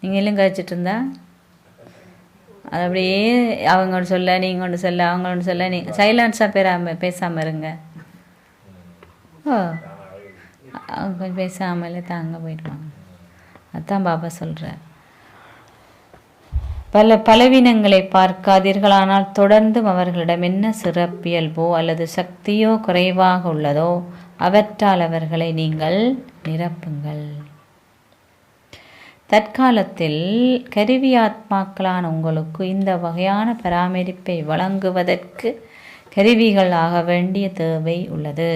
நீங்கள் எல்லாம் கதைச்சிட்டு இருந்தா அது அப்படியே அவங்க ஒன்று சொல்ல, நீங்கள் ஒன்று சொல்ல, அவங்க ஒன்று சொல்ல, நீங்கள் சைலன்ஸாக பேசாமல் இருங்க. அவங்க கொஞ்சம் பேசாமலே தாங்க போயிடுவாங்க. அதுதான் பாபா சொல்கிறார். பலவீனங்களை பார்க்காதீர்கள். ஆனால் தொடர்ந்தும் அவர்களிடம் என்ன சிறப்பியல்போ அல்லது சக்தியோ குறைவாக உள்ளதோ அவற்றால் அவர்களை நீங்கள் நிரப்புங்கள். தற்காலத்தில் கருவி ஆத்மாக்களான உங்களுக்கு இந்த வகையான பராமரிப்பை வழங்குவதற்கு கருவிகள் ஆக வேண்டிய தேவை உள்ளது.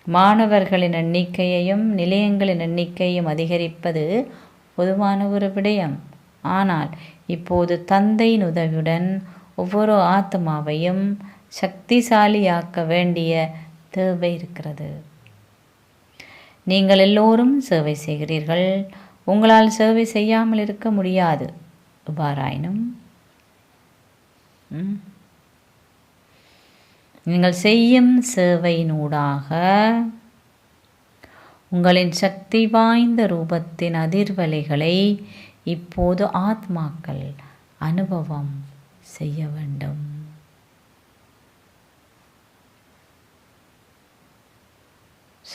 மாணவர்களின் எண்ணிக்கையையும் நிலையங்களின் எண்ணிக்கையும் அதிகரிப்பது பொதுவான ஒரு விடயம். ஆனால் இப்போது தந்தையின் உதவியுடன் ஒவ்வொரு ஆத்மாவையும் சக்திசாலியாக்க வேண்டிய தேவை இருக்கிறது. நீங்கள் எல்லோரும் சேவை செய்கிறீர்கள். உங்களால் சேவை செய்யாமல் இருக்க முடியாது. எவ்வாறாயினும் நீங்கள் செய்யும் சேவையினூடாக உங்களின் சக்தி வாய்ந்த ரூபத்தின் அதிர்வலைகளை இப்போது ஆத்மாக்கள் அனுபவம் செய்ய வேண்டும்.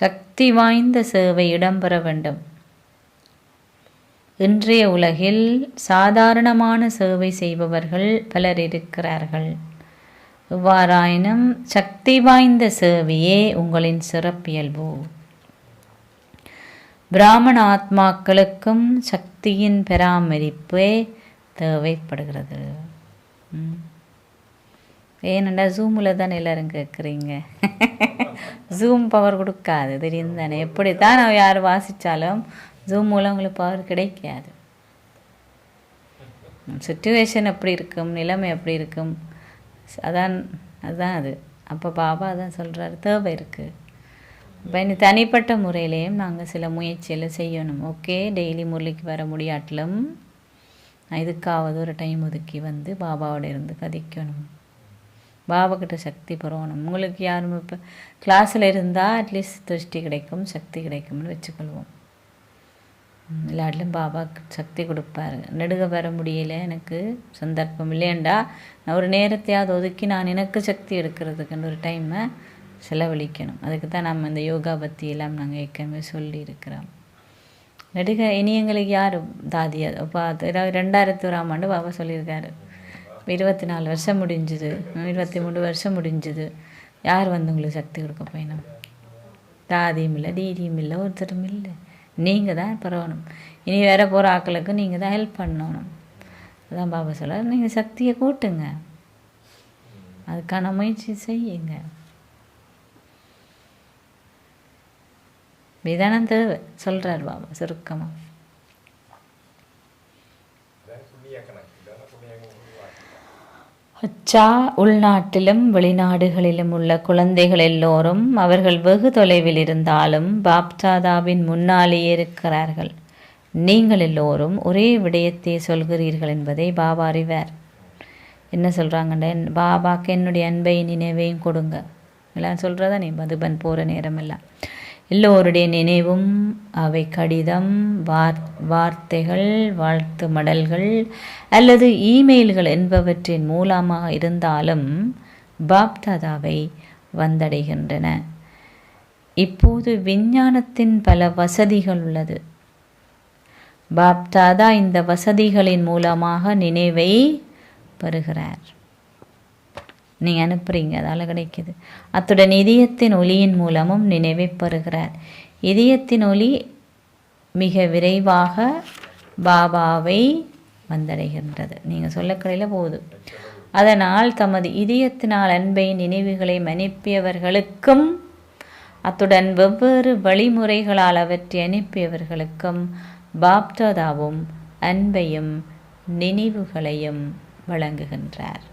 சக்தி வாய்ந்த சேவை இடம்பெற வேண்டும். இன்றைய உலகில் சாதாரணமான சேவை செய்பவர்கள் பலர் இருக்கிறார்கள். எவ்வாறாயினும் சக்தி வாய்ந்த சேவையே உங்களின் சிறப்பியல்பு. பிராமண ஆத்மாக்களுக்கும் சக்தியின் பராமரிப்பே தேவைப்படுகிறது. ஏனெண்டா ஜூமில் தானே எல்லோரும் கேட்குறீங்க. ஜூம் பவர் கொடுக்காது, தெரியும் தானே. எப்படி தான் நான் யார் வாசித்தாலும் ஜூம் மூலம் உங்களுக்கு பவர் கிடைக்காது. சுச்சுவேஷன் எப்படி இருக்கும், நிலைமை எப்படி இருக்கும், அதுதான் அது. அப்போ பாபா அதான் சொல்கிறாரு, தேவை இருக்குது. இப்போ இனி தனிப்பட்ட முறையிலையும் நாங்கள் சில முயற்சியில் செய்யணும். ஓகே, டெய்லி முரளிக்கு வர முடியாட்டிலும் இதுக்காவது ஒரு டைம் ஒதுக்கி வந்து பாபாவோட இருந்து கதைக்கணும். பாபாக்கிட்ட சக்தி பெறணும். உங்களுக்கு யாரும் இப்போ கிளாஸில் இருந்தால் அட்லீஸ்ட் திருஷ்டி கிடைக்கும், சக்தி கிடைக்கும்னு வச்சுக்கொள்வோம். எல்லாட்டிலும் பாபா சக்தி கொடுப்பாரு. நெடுக வர முடியல, எனக்கு சந்தர்ப்பம் இல்லையண்டா நான் ஒரு நேரத்தையாவது ஒதுக்கி நான் எனக்கு சக்தி எடுக்கிறதுக்குன்னு ஒரு டைமை செலவழிக்கணும். அதுக்கு தான் நம்ம இந்த யோகா பற்றி எல்லாம் நாங்கள் ஏற்கனவே சொல்லியிருக்கிறோம். நெடுக இனி எங்களுக்கு யார் தாதியா இப்போ 2001ஆம் ஆண்டு பாபா சொல்லியிருக்காரு. 24 வருஷம் முடிஞ்சுது, 23 வருஷம் முடிஞ்சுது. யார் வந்து உங்களுக்கு சக்தி கொடுக்க போயினோம்? தாதியும் இல்லை, டிடியும் இல்லை, ஒருத்தரும் இல்லை. நீங்கள் தான் பரவணும். இனி வேற போகிற ஆக்களுக்கு நீங்கள் தான் ஹெல்ப் பண்ணணும். அதான் பாபா சொல்கிறார், நீங்கள் சக்தியை கூட்டுங்க, அதுக்கான முயற்சி செய்யுங்க. விதானம் தேவை சொல்கிறார் பாபா சுருக்கமாக. அச்சா, உள்நாட்டிலும் வெளிநாடுகளிலும் உள்ள குழந்தைகள் எல்லோரும் அவர்கள் வெகு தொலைவில் இருந்தாலும் பாப்தாதாவின் முன்னாலேயே இருக்கிறார்கள். நீங்கள் எல்லோரும் ஒரே விடயத்தை சொல்கிறீர்கள் என்பதை பாபா அறிவார். என்ன சொல்கிறாங்கண்ட, பாபாக்கு என்னுடைய அன்பை நினைவையும் கொடுங்க எல்லாம் சொல்கிறதா. நீ மதுபன் போகிற நேரமெல்லாம் எல்லோருடைய நினைவும் அவை கடிதம், வார்த்தைகள், வாழ்த்து மடல்கள் அல்லது இமெயில்கள் என்பவற்றின் மூலமாக இருந்தாலும் பாப்தாதாவை வந்தடைகின்றன. இப்போது விஞ்ஞானத்தின் பல வசதிகள் உள்ளது. பாப்தாதா இந்த வசதிகளின் மூலமாக நினைவை பெறுகிறார். நீங்கள் அனுப்புகிறீங்க, அதால் கிடைக்கிது. அத்துடன் இதயத்தின் ஒளியின் மூலமும் நினைவை பெறுகிறார். இதயத்தின் ஒளி மிக விரைவாக பாபாவை வந்தடைகின்றது. நீங்கள் சொல்லக்கடையில் போகுது. அதனால் தமது இதயத்தினால் அன்பை நினைவுகளை அனுப்பியவர்களுக்கும் அத்துடன் வெவ்வேறு வழிமுறைகளால் அவற்றை அனுப்பியவர்களுக்கும் பாப்தாதாவும் அன்பையும் நினைவுகளையும் வழங்குகின்றார்.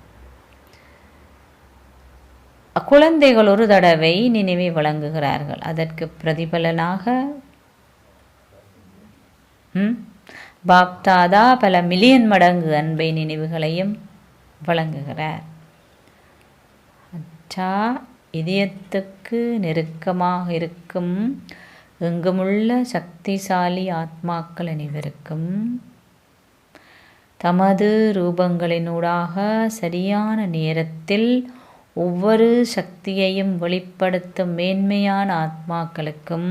குழந்தைகள் ஒரு தடவை நினைவை வழங்குகிறார்கள். அதற்கு பிரதிபலனாக பாப்தாதா பல மில்லியன் மடங்கு அன்பை நினைவுகளையும் வழங்குகிறார். அச்சா, இதயத்துக்கு நெருக்கமாக இருக்கும் எங்குமுள்ள சக்திசாலி ஆத்மாக்கள் அனைவருக்கும் தமது ரூபங்களினூடாக சரியான நேரத்தில் ஒவ்வொரு சக்தியையும் வெளிப்படுத்தும் மேன்மையான ஆத்மாக்களுக்கும்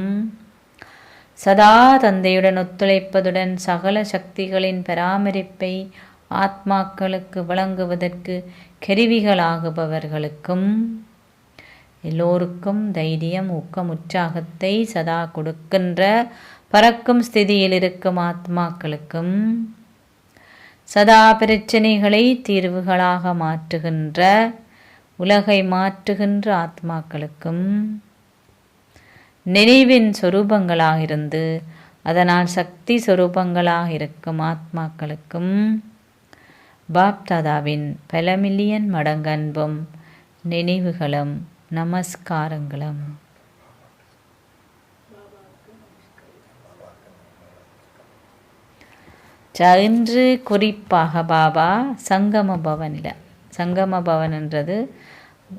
சதா தந்தையுடன் ஒத்துழைப்பதுடன் சகல சக்திகளின் பராமரிப்பை ஆத்மாக்களுக்கு வழங்குவதற்கு கருவிகளாகுபவர்களுக்கும் எல்லோருக்கும் தைரியம், ஊக்கம், உற்சாகத்தை சதா கொடுக்கின்ற பறக்கும் ஸ்திதியில் இருக்கும் ஆத்மாக்களுக்கும் சதா பிரச்சனைகளை தீர்வுகளாக மாற்றுகின்ற உலகை மாற்றுகின்ற ஆத்மாக்களுக்கும் நினைவின் சொரூபங்களாக இருந்து அதனால் சக்தி சொரூபங்களாக இருக்கும் ஆத்மாக்களுக்கும் பாப்தாதாவின் பல மில்லியன் மடங்கு அன்பும் நினைவுகளும் நமஸ்காரங்களும். இன்று குறிப்பாக பாபா சங்கம பவனில், சங்கம பவன்ன்றது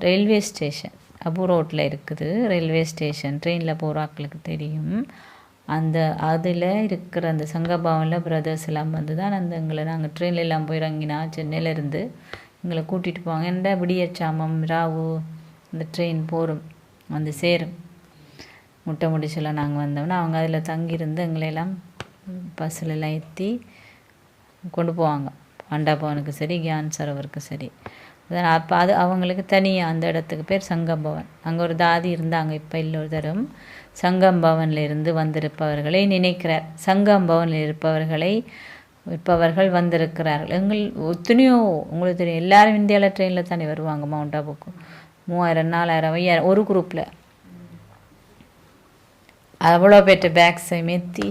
ரயில்வே ஸ்டேஷன், அபு ரோட்டில் இருக்குது ரயில்வே ஸ்டேஷன், ட்ரெயினில் போகிறாக்களுக்கு தெரியும். அந்த அதில் இருக்கிற அந்த சங்கபவனில் பிரதர்ஸ் எல்லாம் வந்து தான் அந்த எங்களை நாங்கள் ட்ரெயினில் எல்லாம் போய் இறங்கினா சென்னையிலேருந்து எங்களை கூட்டிகிட்டு போவாங்க. ஏன்டா விடியச்சாமம் ராவு அந்த ட்ரெயின் போகும் வந்து சேரும். முட்டை முடிச்செல்லாம் நாங்கள் வந்தோம்னா அவங்க அதில் தங்கியிருந்து எங்களையெல்லாம் பஸ்ஸில் எல்லாம் ஏற்றி கொண்டு போவாங்க. பாண்டாபவனுக்கு சரி, கியான் சரோவருக்கு சரி. அப்போ அது அவங்களுக்கு தனியாக அந்த இடத்துக்கு பேர் சங்கம்பவன். அங்கே ஒரு தாதி இருந்தாங்க, இப்போ இல்லை. ஒரு தரம் சங்கம்பவனில் இருந்து வந்திருப்பவர்களை நினைக்கிறார். சங்கம்பவனில் இருப்பவர்களை இப்பவர்கள் வந்திருக்கிறார்கள். எத்தனையோ உங்களுக்கு தெரியும், எல்லாரும் இந்தியாவில் ட்ரெயினில் தானே வருவாங்க மவுண்ட் ஆபுக்கு. 3000 4000 5000 ஒரு குரூப்பில். அவ்வளோ பேர்ட்ட பேக்ஸை மேற்றி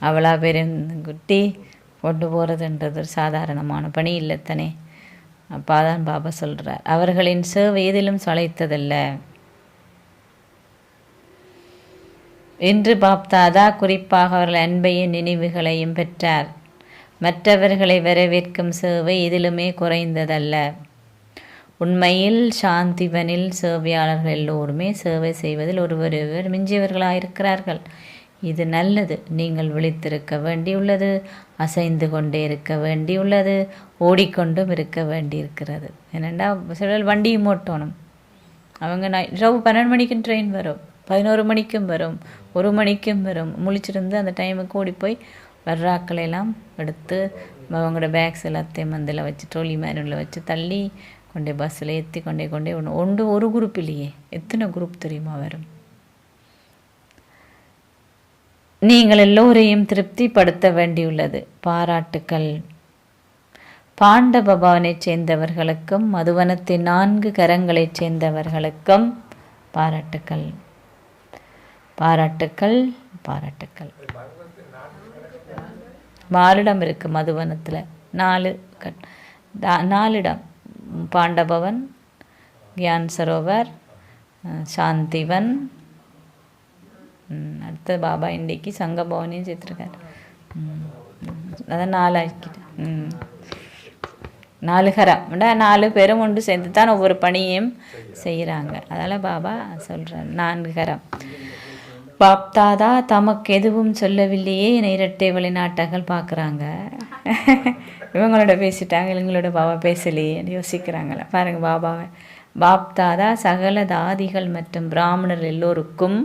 அவ்வளோ பேர் குட்டி கொண்டு போகிறதுன்றது ஒரு சாதாரணமான பணி இல்லை தானே. அப்போ அதான் பாபா சொல்கிறார், அவர்களின் சேவை எதிலும் சளைத்ததல்ல. இன்று பாப்தாதா குறிப்பாக அவர்கள் அன்பையும் நினைவுகளையும் பெற்றார். மற்றவர்களை வரவேற்கும் சேவை எதிலுமே குறைந்ததல்ல. உண்மையில் சாந்திவனில் சேவையாளர்கள் எல்லோருமே சேவை செய்வதில் ஒருவர் மிஞ்சியவர்களாயிருக்கிறார்கள். இது நல்லது. நீங்கள் விழித்திருக்க வேண்டியுள்ளது, அசைந்து கொண்டே இருக்க வேண்டியுள்ளது, ஓடிக்கொண்டும் இருக்க வேண்டியிருக்கிறது. என்னென்னா சிலர் வண்டியும் ஓட்டணும். அவங்க இரவு 12 மணிக்கும் ட்ரெயின் வரும், 11 மணிக்கும் வரும், 1 மணிக்கும் வரும். முழிச்சிருந்து அந்த டைமுக்கு ஓடி போய் வர்றாக்களெல்லாம் எடுத்து அவங்களோட பேக்ஸ் எல்லாத்தையும் அதில் வச்சு ட்ரோலி மேனுவில் வச்சு தள்ளி கொண்டே பஸ்ஸில் ஏற்றி கொண்டே ஒரு குரூப் இல்லையே, எத்தனை குரூப் தெரியுமா வரும். நீங்கள் எல்லோரையும் திருப்திப்படுத்த வேண்டியுள்ளது. பாராட்டுக்கள். பாண்டவ பவனைச் சேர்ந்தவர்களுக்கும் மதுவனத்தின் 4 கரங்களைச் சேர்ந்தவர்களுக்கும் பாராட்டுக்கள். பாராட்டுக்கள் பாராட்டுக்கள். 4 இடம் இருக்குது மதுவனத்தில், 4 இடம். பாண்டபவன், கியான் சரோவர், சாந்திவன், அடுத்த பாபா இன்றைக்கு சங்கபவனையும் சேர்த்துருக்கார். அதான் 4 ஆக்கிட்டேன். 4 கரம் 4 பேரும் ஒன்று சேர்ந்து தான் ஒவ்வொரு பணியையும் செய்கிறாங்க. அதனால் பாபா சொல்கிறார் 4 கரம். பாப்தாதா தமக்கு எதுவும் சொல்லவில்லையே என இரட்டை வெளிநாட்டர்கள் பார்க்குறாங்க. இவங்களோட பேசிட்டாங்க, இவங்களோட பாபா பேசலையே யோசிக்கிறாங்களே. பாருங்கள் பாபாவை. பாப்தாதா சகல தாதிகள் மற்றும் பிராமணர் எல்லோருக்கும்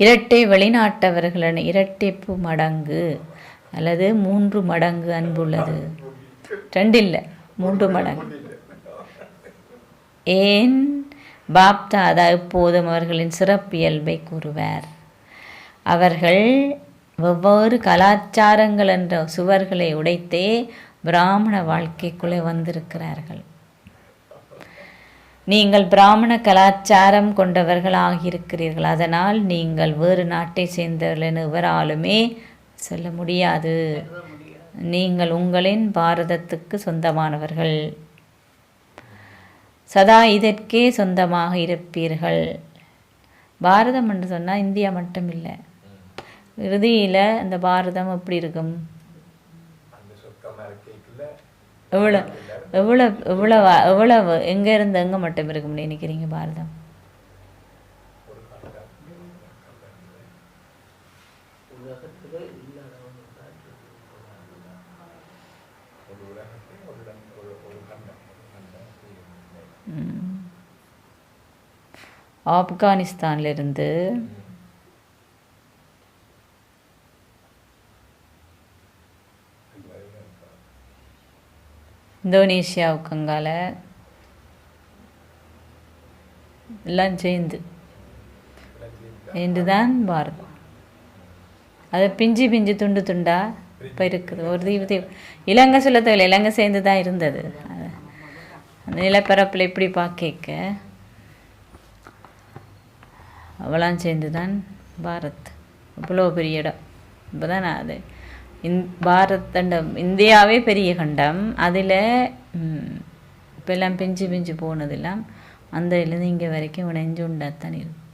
இரட்டை வெளிநாட்டவர்களின் இரட்டிப்பு மடங்கு அல்லது 3 மடங்கு அன்புள்ளது. 2 இல்லை, 3 மடங்கு. ஏன் பாப்தாதா எப்போதும் அவர்களின் சிறப்பியல்பை கூறுவார். அவர்கள் வெவ்வேறு கலாச்சாரங்கள் என்ற சுவர்களை உடைத்தே பிராமண வாழ்க்கைக்குள்ளே வந்திருக்கிறார்கள். நீங்கள் பிராமண கலாச்சாரம் கொண்டவர்கள் ஆகியிருக்கிறீர்கள். அதனால் நீங்கள் வேறு நாட்டை சேர்ந்தவர்கள் என எவராலுமே சொல்ல முடியாது. நீங்கள் உங்களின் பாரதத்துக்கு சொந்தமானவர்கள், சதா இதற்கே சொந்தமாக இருப்பீர்கள். பாரதம் என்று சொன்னால் இந்தியா மட்டும் இல்லை. இறுதியில் இந்த பாரதம் எப்படி இருக்கும்? எவ்வளவு எங்கே இருந்து எங்கே மட்டும் இருக்கும்னு நினைக்கிறீங்க பாரதம்? ஆப்கானிஸ்தான்லேருந்து இந்தோனேஷியாவுக்கு அங்கால எல்லாம் சேர்ந்து தான் பாரதம். அது பிஞ்சு துண்டு துண்டா இப்போ இருக்குது. ஒரு தீவு இலங்கை சொல்ல தேவையில்லை, இலங்கை சேர்ந்து தான் இருந்தது. அந்த நிலப்பரப்பில் இப்படி பார்க்க அவளாம் சேர்ந்து தான் பாரத். இவ்வளோ பெரிய இடம். இப்போ தான் அது பாரத் இந்தியாவே பெரிய கண்டம். அதில் இப்போ எல்லாம் பிஞ்சு போனதெல்லாம் அந்த இதுலேருந்து இங்கே வரைக்கும் இணைஞ்சு உண்டாத்தான் இருக்கும்.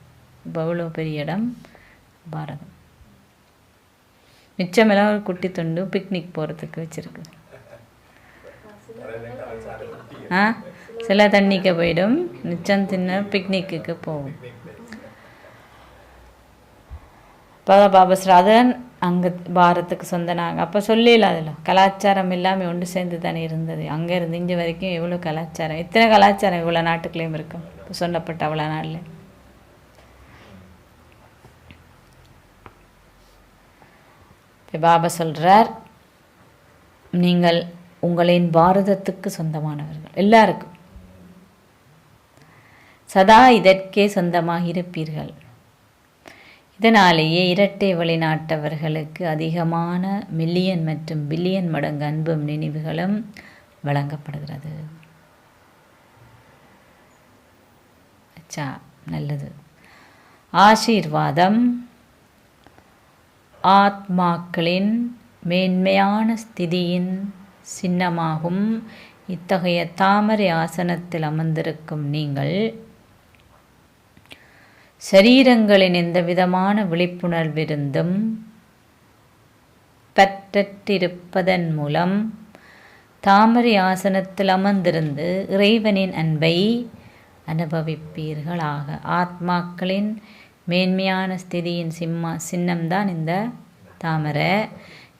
இப்போ அவ்வளோ பெரிய இடம் பாரதம். மிச்சமெல்லாம் ஒரு குட்டி துண்டு பிக்னிக் போகிறதுக்கு வச்சுருக்கு. சில தண்ணிக்கு போயிடும், மிச்சம் தின்ன பிக்னிக்கு போகும். பாபஸ்ராதன் அங்கே பாரத்துக்கு சொந்தனாங்க. அப்போ சொல்லல, அதில் கலாச்சாரம் எல்லாமே ஒன்று சேர்ந்து தானே இருந்தது. அங்கே இருந்து இங்கே வரைக்கும் எவ்வளோ கலாச்சாரம், எத்தனை கலாச்சாரம் இவ்வளோ நாட்டுக்குள்ளேயும் இருக்கும் இப்போ சொல்லப்பட்ட அவ்வளோ நாளில். இப்போ பாபா சொல்கிறார், நீங்கள் உங்களின் பாரதத்துக்கு சொந்தமானவர்கள், எல்லாருக்கும் சதா இதற்கே சொந்தமாக இருப்பீர்கள். இதனாலேயே இரட்டை வெளிநாட்டவர்களுக்கு அதிகமான மில்லியன் மற்றும் பில்லியன் மடங்கு அன்பும் நினைவுகளும் வழங்கப்படுகிறது. அச்சா, நல்லது. ஆசீர்வாதம் ஆத்மாக்களின் மேன்மையான ஸ்திதியின் சின்னமாகும். இத்தகைய தாமரை ஆசனத்தில் அமர்ந்திருக்கும் நீங்கள் சரீரங்களின் எந்த விதமான விழிப்புணர்விருந்தும் பற்றற்றிருப்பதன் மூலம் தாமரை ஆசனத்தில் அமர்ந்திருந்து இறைவனின் அன்பை அனுபவிப்பீர்களாக. ஆத்மாக்களின் மேன்மையான ஸ்திதியின் சின்னம்தான் இந்த தாமரை.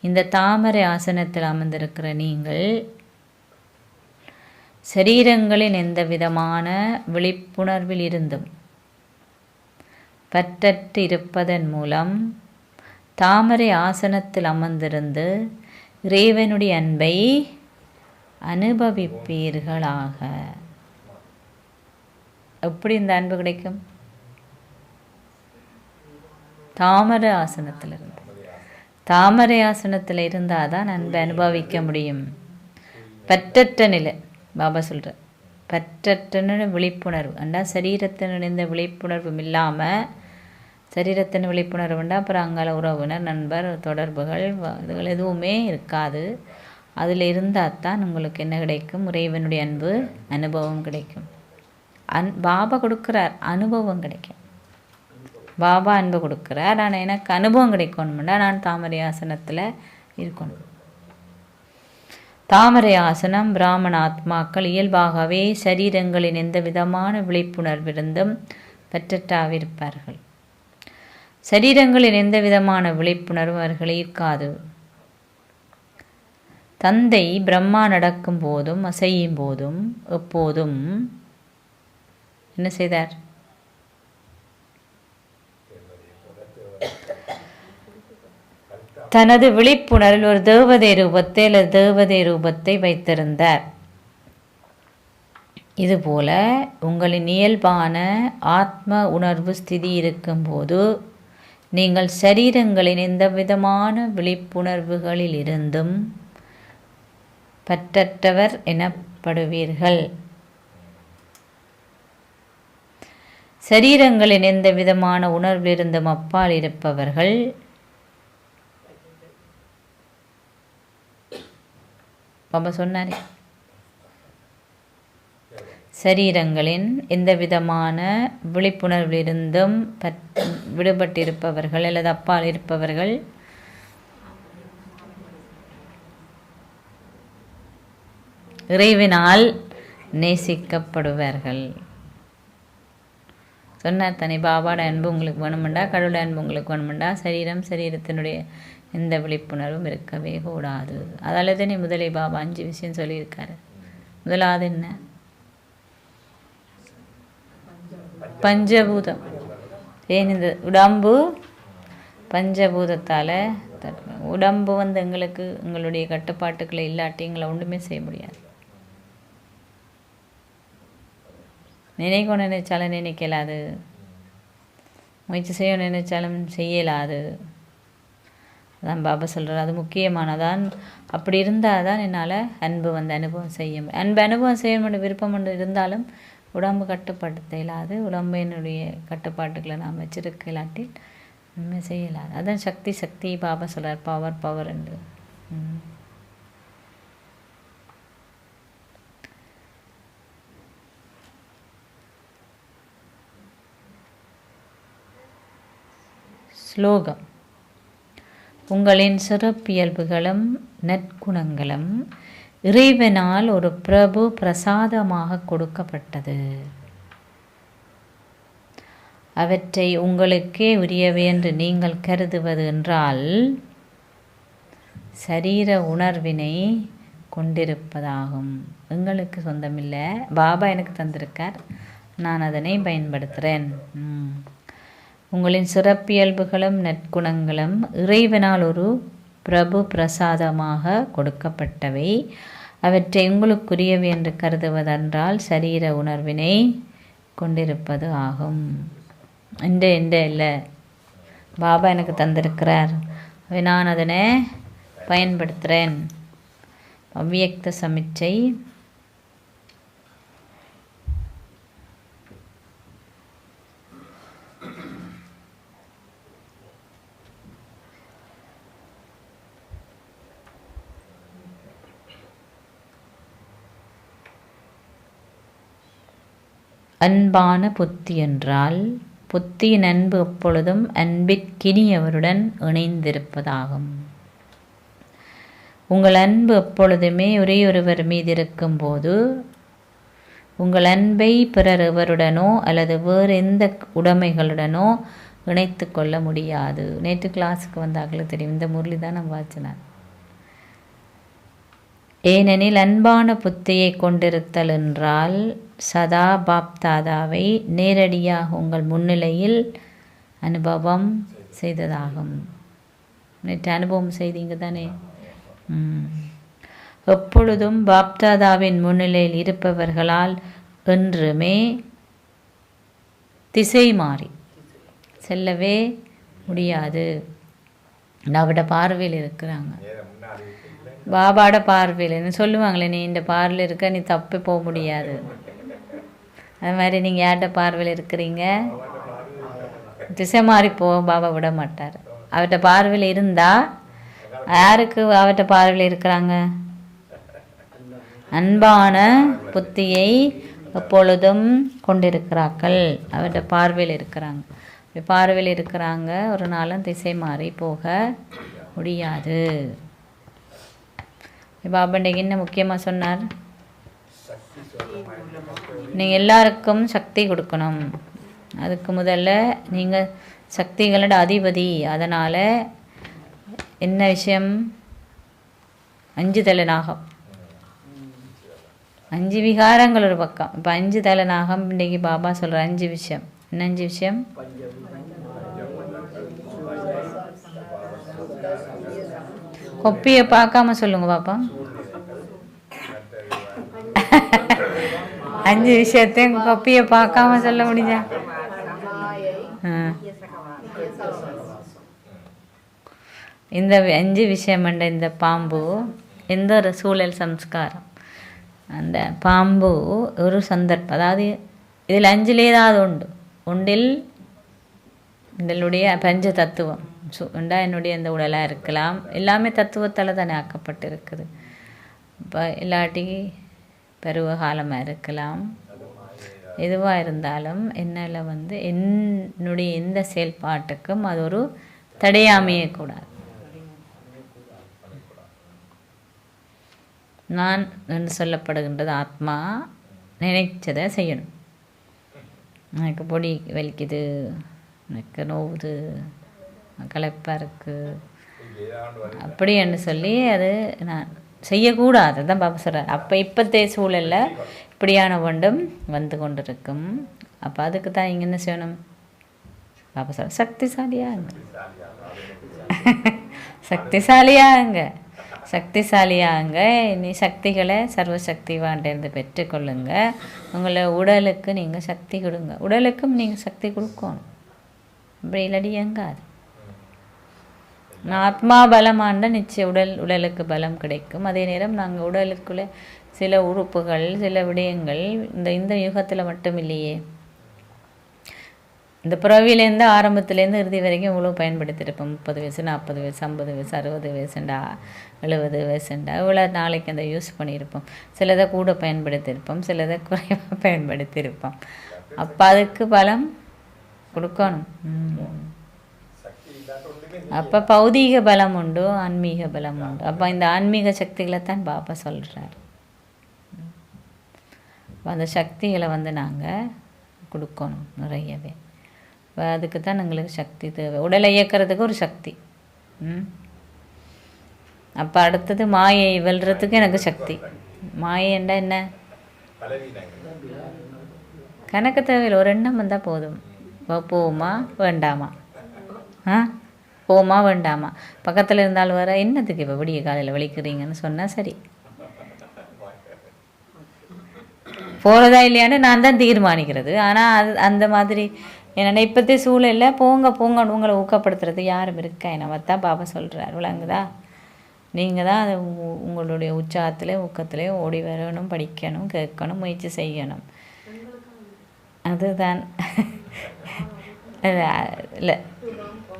இந்த தாமரை ஆசனத்தில் அமர்ந்திருக்கிற நீங்கள் சரீரங்களின் எந்த விதமான விழிப்புணர்வில் இருந்தும் பற்றற்று இருப்பதன் மூலம் தாமரை ஆசனத்தில் அமர்ந்திருந்து இறைவனுடைய அன்பை அனுபவிப்பீர்களாக. எப்படி இந்த அன்பு கிடைக்கும்? தாமரை ஆசனத்தில் இருந்து. தாமரை ஆசனத்தில் இருந்தால் தான் அன்பை அனுபவிக்க முடியும். பற்றற்ற நிலை பாபா சொல்கிற பற்றற்ற விழிப்புணர்வு அண்டா சரீரத்தினுடைய விழிப்புணர்வும் இல்லாமல், சரீரத்தின் விழிப்புணர்வுண்டா அப்புறம் அங்கால உறவினர் நண்பர் தொடர்புகள் இதுகள் எதுவுமே இருக்காது. அதில் இருந்தால் தான் உங்களுக்கு என்ன கிடைக்கும்? இறைவனுடைய அன்பு அனுபவம் கிடைக்கும். பாபா கொடுக்குறார், அனுபவம் கிடைக்கும். பாபா அன்பு கொடுக்குறார், ஆனால் எனக்கு அனுபவம் கிடைக்கணும்னா நான் தாமரை ஆசனத்தில் இருக்கணும். தாமரை ஆசனம் பிராமண ஆத்மாக்கள் இயல்பாகவே சரீரங்களின் எந்த விதமான விழிப்புணர்விருந்தும் பற்றற்றாவிருப்பார்கள். சரீரங்களின் எந்த விதமான விழிப்புணர்வு அவர்களை ஈர்க்காது. தந்தை பிரம்மா நடக்கும் போதும் அசையும் போதும் எப்போதும் என்ன செய்தார்? தனது விழிப்புணர்வில் ஒரு தேவதை ரூபத்தை அல்லது தேவதை ரூபத்தை வைத்திருந்தார். இதுபோல உங்களின் இயல்பான ஆத்ம உணர்வு ஸ்திதி இருக்கும்போது நீங்கள் சரீரங்களின் எந்த விதமான விழிப்புணர்வுகளில் இருந்தும் பற்றற்றவர் எனப்படுவீர்கள். சரீரங்களின் எந்த விதமான உணர்விலிருந்தும் அப்பால் இருப்பவர்கள் பாபா சொன்னாரே, சரீரங்களின் எந்த விதமான விழிப்புணர்விலிருந்தும் விடுபட்டிருப்பவர்கள் அல்லது அப்பால் இருப்பவர்கள் இறைவனால் நேசிக்கப்படுவார்கள். சொன்னார் தனி பாபாட அன்பு உங்களுக்கு வேணுமெண்டா, கடவுள அன்பு உங்களுக்கு வேணுமெண்டா சரீரத்தினுடைய எந்த விழிப்புணர்வும் இருக்கவே கூடாது. அதால தானே முதலே பாபா 5 விஷயம் சொல்லியிருக்காரு. முதலாவது என்ன? பஞ்சபூதம். ஏன் இந்த உடம்பு பஞ்சபூதத்தால் உடம்பு எங்களுக்கு எங்களுடைய கட்டுப்பாட்டுக்களை இல்லாட்டி எங்களை ஒன்றுமே செய்ய முடியாது. நினைச்சாலும் நினைக்கலாது, முயற்சி செய்ய நினைச்சாலும் செய்யலாது. அதான் பாபா சொல்கிறார், அது முக்கியமானதான். அப்படி இருந்தால் தான் என்னால் அன்பு அனுபவம் செய்ய முடியும். அனுபவம் செய்ய முடியும் விருப்பம் ஒன்று இருந்தாலும் உடம்பு கட்டுப்படுத்த இல்லாது, உடம்பு என்னுடைய கட்டுப்பாட்டுக்களை நாம் வச்சிருக்க இல்லாட்டில் உண்மை செய்யலாது. அதான் சக்தி பாபா சொல்கிறார், பவர் என்று. ஸ்லோகம். உங்களின் சிறப்பியல்புகளும் நற்குணங்களும் இறைவனால் ஒரு பிரபு பிரசாதமாக கொடுக்கப்பட்டது. அவற்றை உங்களுக்கே உரியவை என்று நீங்கள் கருதுவது என்றால் சரீர உணர்வினை கொண்டிருப்பதாகும். எங்களுக்கு சொந்தமில்லை, பாபா எனக்கு தந்திருக்கார், நான் அதனை பயன்படுத்துகிறேன். உங்களின் சிறப்பியல்புகளும் நற்குணங்களும் இறைவனால் ஒரு பிரபு பிரசாதமாக கொடுக்கப்பட்டவை. அவற்றை உங்களுக்குரியவை என்று கருதுவதென்றால் சரீர உணர்வினை கொண்டிருப்பது ஆகும். இல்லை, பாபா எனக்கு தந்திருக்கிறார், நான் அதனை பயன்படுத்துகிறேன். அவ்வியக்த சமிச்சை. அன்பான புத்தி என்றால் புத்தியின் அன்பு எப்பொழுதும் அன்பிற்கினியவருடன் இணைந்திருப்பதாகும். உங்கள் அன்பு எப்பொழுதுமே ஒரேயொருவர் மீது இருக்கும்போது உங்கள் அன்பை பிறர் எவருடனோ அல்லது வேறு எந்த உடைமைகளுடனோ இணைத்து கொள்ள முடியாது. நேற்று கிளாஸுக்கு வந்தாக்களுக்கு தெரியும், இந்த முரளி தான் நான் வாசினார். ஏனெனில் அன்பான புத்தியை கொண்டிருத்தல் என்றால் சதா பாப்தாதாவை நேரடியாக உங்கள் முன்னிலையில் அனுபவம் செய்ததாகும். நேற்று அனுபவம் செய்தீங்க தானே. எப்பொழுதும் பாப்தாதாவின் முன்னிலையில் இருப்பவர்களால் என்றுமே திசை மாறி செல்லவே முடியாது. அவட பார்வையில் இருக்கிறாங்க, பாபாட பார்வையில் சொல்லுவாங்களே, நீ இந்த பார்வையில் இருக்க, நீ தப்பி போக முடியாது. அது மாதிரி நீங்கள் யார்கிட்ட பார்வையில் இருக்கிறீங்க, திசை மாறி போக பாபா விட மாட்டார். அவர்கிட்ட பார்வையில் இருந்தால் யாருக்கு அவர்கிட்ட பார்வையில் இருக்கிறாங்க? அன்பான புத்தியை எப்பொழுதும் கொண்டிருக்கிறார்கள், அவர்கிட்ட பார்வையில் இருக்கிறாங்க. பார்வையில் இருக்கிறாங்க, ஒரு நாளும் திசை மாறி போக முடியாது. பாபா இன்றைக்கு என்ன முக்கியமாக சொன்னார்? நீங்கள் எல்லாருக்கும் சக்தி கொடுக்கணும். அதுக்கு முதல்ல நீங்கள் சக்திகளோட அதிபதி. அதனால் என்ன விஷயம்? 5 தலைநாகம், 5 விகாரங்கள் ஒரு பக்கம். இப்போ 5 தலைநாகம் இன்றைக்கி பாபா சொல்கிற 5 விஷயம். என்ன 5 விஷயம்? கொப்பியை பார்க்காம சொல்லுங்க பாப்பா. 5 விஷயத்தையும் கொப்பியை பார்க்காம சொல்ல முடிஞ்சா? இந்த 5 விஷயம் என்ற இந்த பாம்பு எந்த ஒரு சூழல் சம்ஸ்காரம், அந்த பாம்பு ஒரு சந்தர்ப்பம், அதாவது இதில் 5 ஏதாவது ஒன்றில் இதனுடைய பஞ்ச தத்துவம் உண்டா, என்னுடைய இந்த உடலாக இருக்கலாம், எல்லாமே தத்துவத்தால் தானே ஆக்கப்பட்டு இருக்குது. இப்போ இல்லாட்டி பருவ காலமாக இருக்கலாம், எதுவாக இருந்தாலும் என்னால் என்னுடைய எந்த செயல்பாட்டுக்கும் அது ஒரு தடையாமையே கூடாது. நான் என்று சொல்லப்படுகின்றது ஆத்மா நினைச்சதை செய்யணும். எனக்கு பொடி வலிக்குது, எனக்கு நோவுது, களைப்பாக இருக்குது அப்படி என்று சொல்லி அது நான் செய்யக்கூடாது தான் பாபா சொல்கிறார். அப்போ இப்போத்தைய சூழலில் இப்படியான ஒன்றும் வந்து கொண்டு இருக்கும். அப்போ அதுக்கு தான் இங்கே என்ன செய்யணும்? பாபா சொல்ற சக்திசாலியாங்க, சக்திசாலியாங்க, சக்திசாலியாங்க. நீ சக்திகளை சர்வசக்திவான்டேருந்து பெற்றுக்கொள்ளுங்க. உங்களை உடலுக்கு நீங்கள் சக்தி கொடுங்க, உடலுக்கும் நீங்கள் சக்தி கொடுக்கணும். அப்படி இல்லாடி எங்காது. நான் ஆத்மா பலமாண்ட நிச்சயம் உடலுக்கு பலம் கிடைக்கும். அதே நேரம் நாங்கள் உடலுக்குள்ளே சில உறுப்புகள், சில விடயங்கள் இந்த யுகத்தில் மட்டும் இல்லையே, இந்த பிறவிலேருந்து ஆரம்பத்துலேருந்து இறுதி வரைக்கும் இவ்வளோ பயன்படுத்தியிருப்போம். 30 வயசு, 40 வயசு, 50 வயசு, 60 வயசுண்டா, 70 வயசுண்டா, இவ்வளோ நாளைக்கு அந்த யூஸ் பண்ணியிருப்போம். சிலதை கூட பயன்படுத்தியிருப்போம், சிலதை குறைவாக பயன்படுத்தியிருப்போம். அப்போ அதுக்கு பலம் கொடுக்கணும். அப்போ பௌதீக பலம் உண்டு, ஆன்மீக பலம் உண்டு. அப்போ இந்த ஆன்மீக சக்திகளை தான் பாபா சொல்கிறார். அந்த சக்திகளை நாங்கள் கொடுக்கணும் நிறையவே. இப்போ அதுக்கு தான் எங்களுக்கு சக்தி தேவை. உடலை இயக்கிறதுக்கு ஒரு சக்தி. அப்போ அடுத்தது மாயை வெல்றதுக்கு எனக்கு சக்தி. மாயைண்டா என்ன? கணக்கு தேவையில் ஒரு எண்ணம் வந்தால் போதும். போவோமா வேண்டாமா? போமா வேண்டாமா? பக்கத்தில் இருந்தாலும் வர என்னத்துக்கு இப்போ விடிய காலையில் வலிக்கிறீங்கன்னு சொன்னால் சரி, போகிறதா இல்லையான்னு நான் தான் தீர்மானிக்கிறது. ஆனால் அது அந்த மாதிரி என்னென்ன இப்போத்தே சூழலில் போங்க போங்கன்னு உங்களை ஊக்கப்படுத்துறது யாரும் இருக்கா? என்ன தான் பாபா சொல்கிறார். விளங்குதா? நீங்கள் தான் அது உங்களுடைய உற்சாகத்திலே ஊக்கத்திலே ஓடி வரணும், படிக்கணும், கேட்கணும், முயற்சி செய்யணும். அதுதான் இல்லை,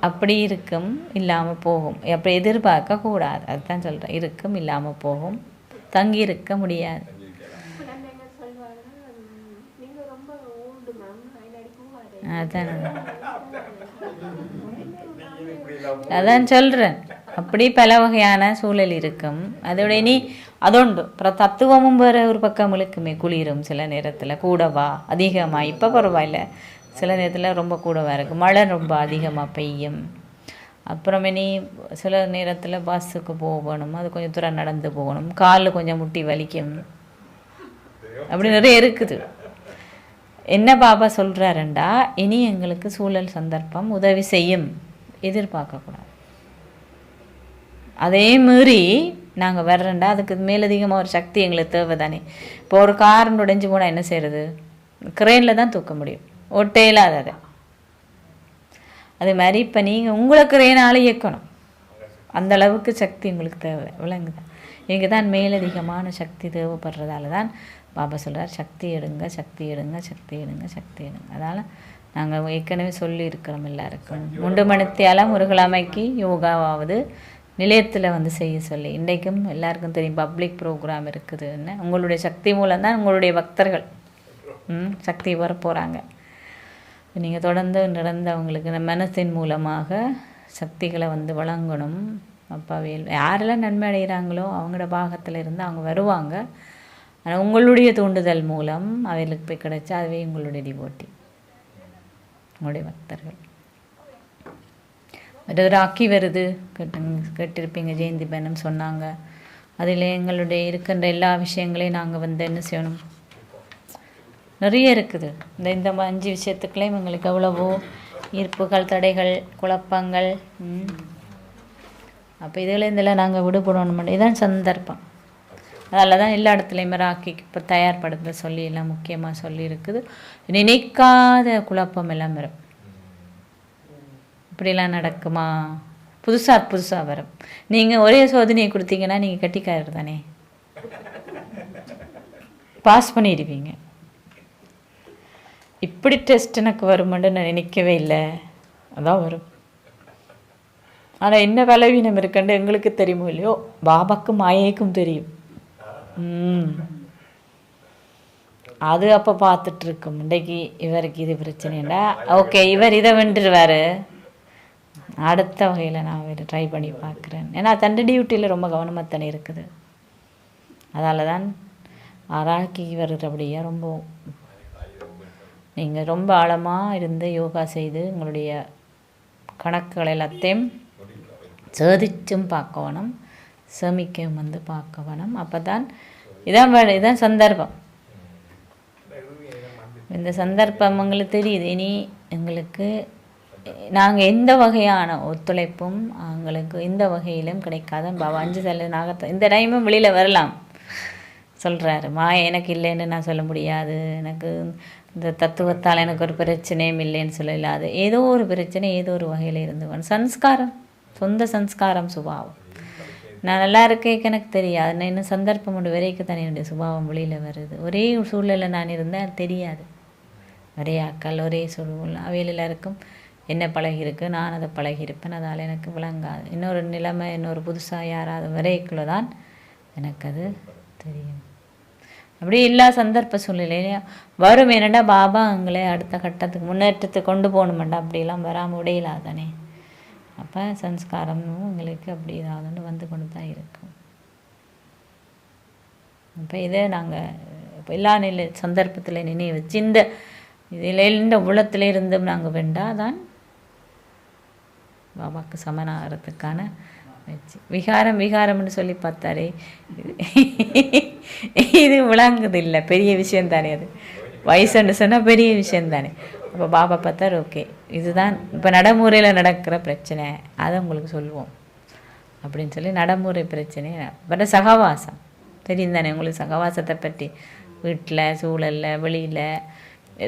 அப்படி இருக்கும், இல்லாமல் போகும். அப்படி எதிர்பார்க்கக்கூடாது. அதுதான் சொல்கிறேன். இருக்கும், இல்லாமல் போகும், தங்கி இருக்க முடியாது. அதான் சொல்கிறேன். அப்படி பல வகையான சூழல் இருக்கும். அதோட இனி அதோண்டு அப்புறம் தத்துவமும் வேறு ஒரு பக்கம் இழுக்குமே. குளிரும் சில நேரத்தில் கூடவா அதிகமாக. இப்போ பரவாயில்ல, சில நேரத்தில் ரொம்ப கூடவா இருக்குது. மழை ரொம்ப அதிகமாக பெய்யும். அப்புறம் இனி சில நேரத்தில் பஸ்ஸுக்கு போகணும், அது கொஞ்சம் தூரம் நடந்து போகணும், காலில் கொஞ்சம் முட்டி வலிக்கும். அப்படி நிறைய இருக்குது. என்ன பாபா சொல்கிறாருண்டா, இனி எங்களுக்கு சூழல் சந்தர்ப்பம் உதவி செய்யும், எதிர்பார்க்கக்கூடாது. அதே மீறி நாங்கள் வர்றேன்டா, அதுக்கு மேலதிகமாக ஒரு சக்தி எங்களுக்கு தேவை தானே. இப்போ ஒரு கார் உடைஞ்சு போனால் என்ன செய்கிறது? கிரெயினில் தான் தூக்க முடியும், ஒட்டையில் அதை. அதே மாதிரி இப்போ நீங்கள் உங்களை கிரெயினால் இயக்கணும். அந்த அளவுக்கு சக்தி உங்களுக்கு தேவை. விளங்குதா? இங்கே தான் மேலதிகமான சக்தி தேவைப்படுறதால தான் பாபா சொல்கிறார், சக்தி எடுங்க, சக்தி எடுங்க, சக்தி எடுங்க, சக்தி எடுங்க. அதனால் நாங்கள் ஏற்கனவே சொல்லியிருக்கிறோம் எல்லாருக்கும். 3 மணித்தியாலம் ஒரு கிழமைக்கு யோகாவாவது நிலையத்தில் செய்ய சொல்லி. இன்றைக்கும் எல்லாருக்கும் தெரியும் பப்ளிக் ப்ரோக்ராம் இருக்குதுன்னு. உங்களுடைய சக்தி மூலம்தான் உங்களுடைய பக்தர்கள் சக்தி வர போகிறாங்க. நீங்கள் தொடர்ந்து நடந்தவங்களுக்கு இந்த மனத்தின் மூலமாக சக்திகளை வழங்கணும். அப்பாவே யாரெல்லாம் நன்மை அடைகிறாங்களோ அவங்களோட பாகத்தில் இருந்து அவங்க வருவாங்க. ஆனால் உங்களுடைய தூண்டுதல் மூலம் அவர்களுக்கு போய் கிடைச்சா அதுவே உங்களுடைய டிவோட்டி, உங்களுடைய பக்தர்கள். ஒரு ராக்கி வருது கேட்டிருப்பீங்க, ஜெயந்தி பேனம் சொன்னாங்க. அதில் எங்களுடைய இருக்கின்ற எல்லா விஷயங்களையும் நாங்கள் என்ன செய்யணும், நிறைய இருக்குது. இந்த 5 விஷயத்துக்குள்ளேயும் எங்களுக்கு எவ்வளவோ ஈர்ப்புகள், தடைகள், குழப்பங்கள். அப்போ இதில் நாங்கள் விடுபடணும். இதுதான் சந்தர்ப்பம். அதில் தான் எல்லா இடத்துலையுமே ராக்கிக்கு இப்போ தயார்படுத்த சொல்லி எல்லாம் முக்கியமாக சொல்லியிருக்குது. நினைக்காத குழப்பம் எல்லாம் வரும். இப்படிலாம் நடக்குமா? புதுசாக வரும். நீங்கள் ஒரே சோதனையை கொடுத்தீங்கன்னா நீங்கள் கட்டிக்காரர் தானே, பாஸ் பண்ணிடுவீங்க. இப்படி டெஸ்ட் எனக்கு வருமென்று நான் நினைக்கவே இல்லை, அதான் வரும். ஆனால் என்ன பலவீனம் இருக்குன்னு எங்களுக்கு தெரியுமோ இல்லையோ, பாபாக்கும் மாயைக்கும் தெரியும். அது அப்போ பார்த்துட்ருக்கும். இன்றைக்கு இவருக்கு இது பிரச்சனைண்டா, ஓகே இவர் இதை வென்றுருவார், அடுத்த வகையில் நான் ட்ரை பண்ணி பார்க்குறேன். ஏன்னா தண்டை டியூட்டியில் ரொம்ப கவனமாக இருக்குது. அதால் தான் ஆராக்கி வருகிறபடியாக ரொம்ப நீங்கள் ரொம்ப ஆழமாக இருந்து யோகா செய்து உங்களுடைய கணக்குகள் எல்லாத்தையும் சேதிச்சும் பார்க்கணும், சேமிக்கவும் பார்க்கணும். அப்போ தான் இதான் சந்தர்ப்பம். இந்த சந்தர்ப்பம் எங்களுக்கு தெரியுது. இனி எங்களுக்கு நாங்கள் எந்த வகையான ஒத்துழைப்பும் எங்களுக்கு எந்த வகையிலும் கிடைக்காத பாபா 5 செல்ல நாகத்தை இந்த டைமும் வெளியில் வரலாம் சொல்கிறாரு. எனக்கு இல்லைன்னு நான் சொல்ல முடியாது, எனக்கு இந்த தத்துவத்தால் எனக்கு ஒரு பிரச்சனையும் இல்லைன்னு சொல்லலாது. ஏதோ ஒரு பிரச்சனை ஏதோ ஒரு வகையில் இருந்து சன்ஸ்காரம், சொந்த சன்ஸ்காரம், சுபாவம். நான் நல்லா இருக்கேன் எனக்கு தெரியாது. நான் இன்னும் சந்தர்ப்பம் ஒன்று வரைக்கும் தானே என்னுடைய சுபாவம் வெளியில் வருது. ஒரே சூழ்நிலை நான் இருந்தேன் தெரியாது. ஒரே ஆக்கள், ஒரே சூழ்நிலை அவையில் எல்லாருக்கும் என்ன பழகிருக்கு, நான் அதை பழகியிருப்பேன். அதால் எனக்கு விளங்காது. இன்னொரு நிலைமை, இன்னொரு புதுசாக யாராவது வரைக்குள்ள தான் எனக்கு அது தெரியும். அப்படி எல்லா சந்தர்ப்ப சூழ்நிலையிலையும் வரும். என்னடா பாபா எங்களை அடுத்த கட்டத்துக்கு முன்னேற்றத்துக்கு கொண்டு போகணுமெண்டா அப்படிலாம் வராமல் விடையிலாதானே. அப்போ சம்ஸ்காரமும் உங்களுக்கு அப்படி ஏதாவது வந்து கொண்டு தான் இருக்கும். இப்போ இதை நாங்கள் இப்போ எல்லா நிலை சந்தர்ப்பத்தில் நினைவு வச்சு இந்த இதில் இந்த உள்ளத்தில் இருந்தும் நாங்கள் வேண்டாதான் பாபாவுக்கு சமனாகிறதுக்கான வச்சு விகாரம்னு சொல்லி பார்த்தாரே இது விளங்குது இல்லை, பெரிய விஷயந்தானே அது. வயசுன்னு சொன்னால் பெரிய விஷயந்தானே. அப்போ பாபா பார்த்தார், ஓகே இதுதான் இப்போ நடைமுறையில் நடக்கிற பிரச்சனை, அதை உங்களுக்கு சொல்லுவோம் அப்படின்னு சொல்லி நடைமுறை பிரச்சனை. பட் சகவாசம் தெரியும் தானே உங்களுக்கு, சகவாசத்தை பற்றி வீட்டில் சூழலில் வெளியில்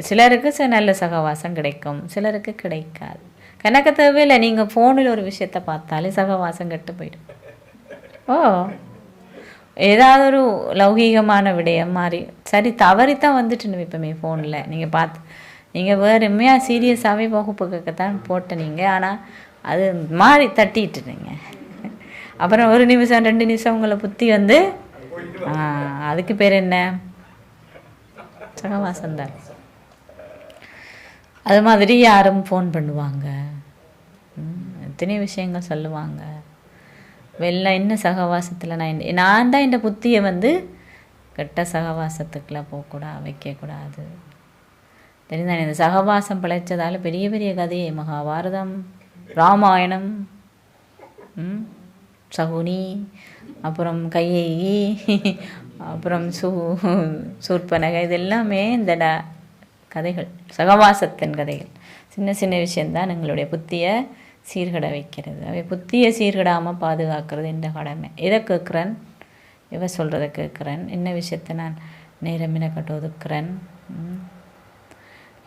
சிலருக்கு நல்ல சகவாசம் கிடைக்கும், சிலருக்கு கிடைக்காது. கணக்க தேவையில்லை, நீங்கள் ஃபோனில் ஒரு விஷயத்தை பார்த்தாலே சகவாசம் கெட்டு போயிடும். ஓ ஏதாவது ஒரு லௌகீகமான விடயம் மாதிரி சரி தவறித்தான் வந்துட்டுன்னு இப்போமே ஃபோனில் நீங்கள் பார்த்து நீங்கள் வேறு உண்மையாக சீரியஸாகவே வகுப்புக்குத்தான் போட்ட நீங்கள், ஆனால் அது மாறி தட்டிட்டுருங்க. அப்புறம் 1 நிமிஷம் 2 நிமிஷம் உங்களை புத்தி வந்து அதுக்கு பேர் என்ன, சகவாசம்தான். அது மாதிரி யாரும் ஃபோன் பண்ணுவாங்க, எத்தனை விஷயங்கள் சொல்லுவாங்க. வெளில என்ன சகவாசத்தில் நான் தான் இந்த புத்தியை வந்து கெட்ட சகவாசத்துக்குள்ளே போகக்கூடாது, வைக்கக்கூடாது. தெரிந்தானே இந்த சகவாசம் பிழைச்சதால் பெரிய பெரிய கதையே, மகாபாரதம், ராமாயணம், சகுனி, அப்புறம் கையேயி, அப்புறம் சூர்பனகை, இது எல்லாமே இந்த கதைகள், சகவாசத்தின் கதைகள். சின்ன சின்ன விஷயந்தான் எங்களுடைய புத்தியை சீர்கட வைக்கிறது. அவை புத்தியை சீர்கடாமல் பாதுகாக்கிறது இந்த கடமை. எதை கேட்குறேன், இவ சொல்கிறத கேட்குறேன், என்ன விஷயத்தை நான் நேரம் கட்டு ஒதுக்குறேன்,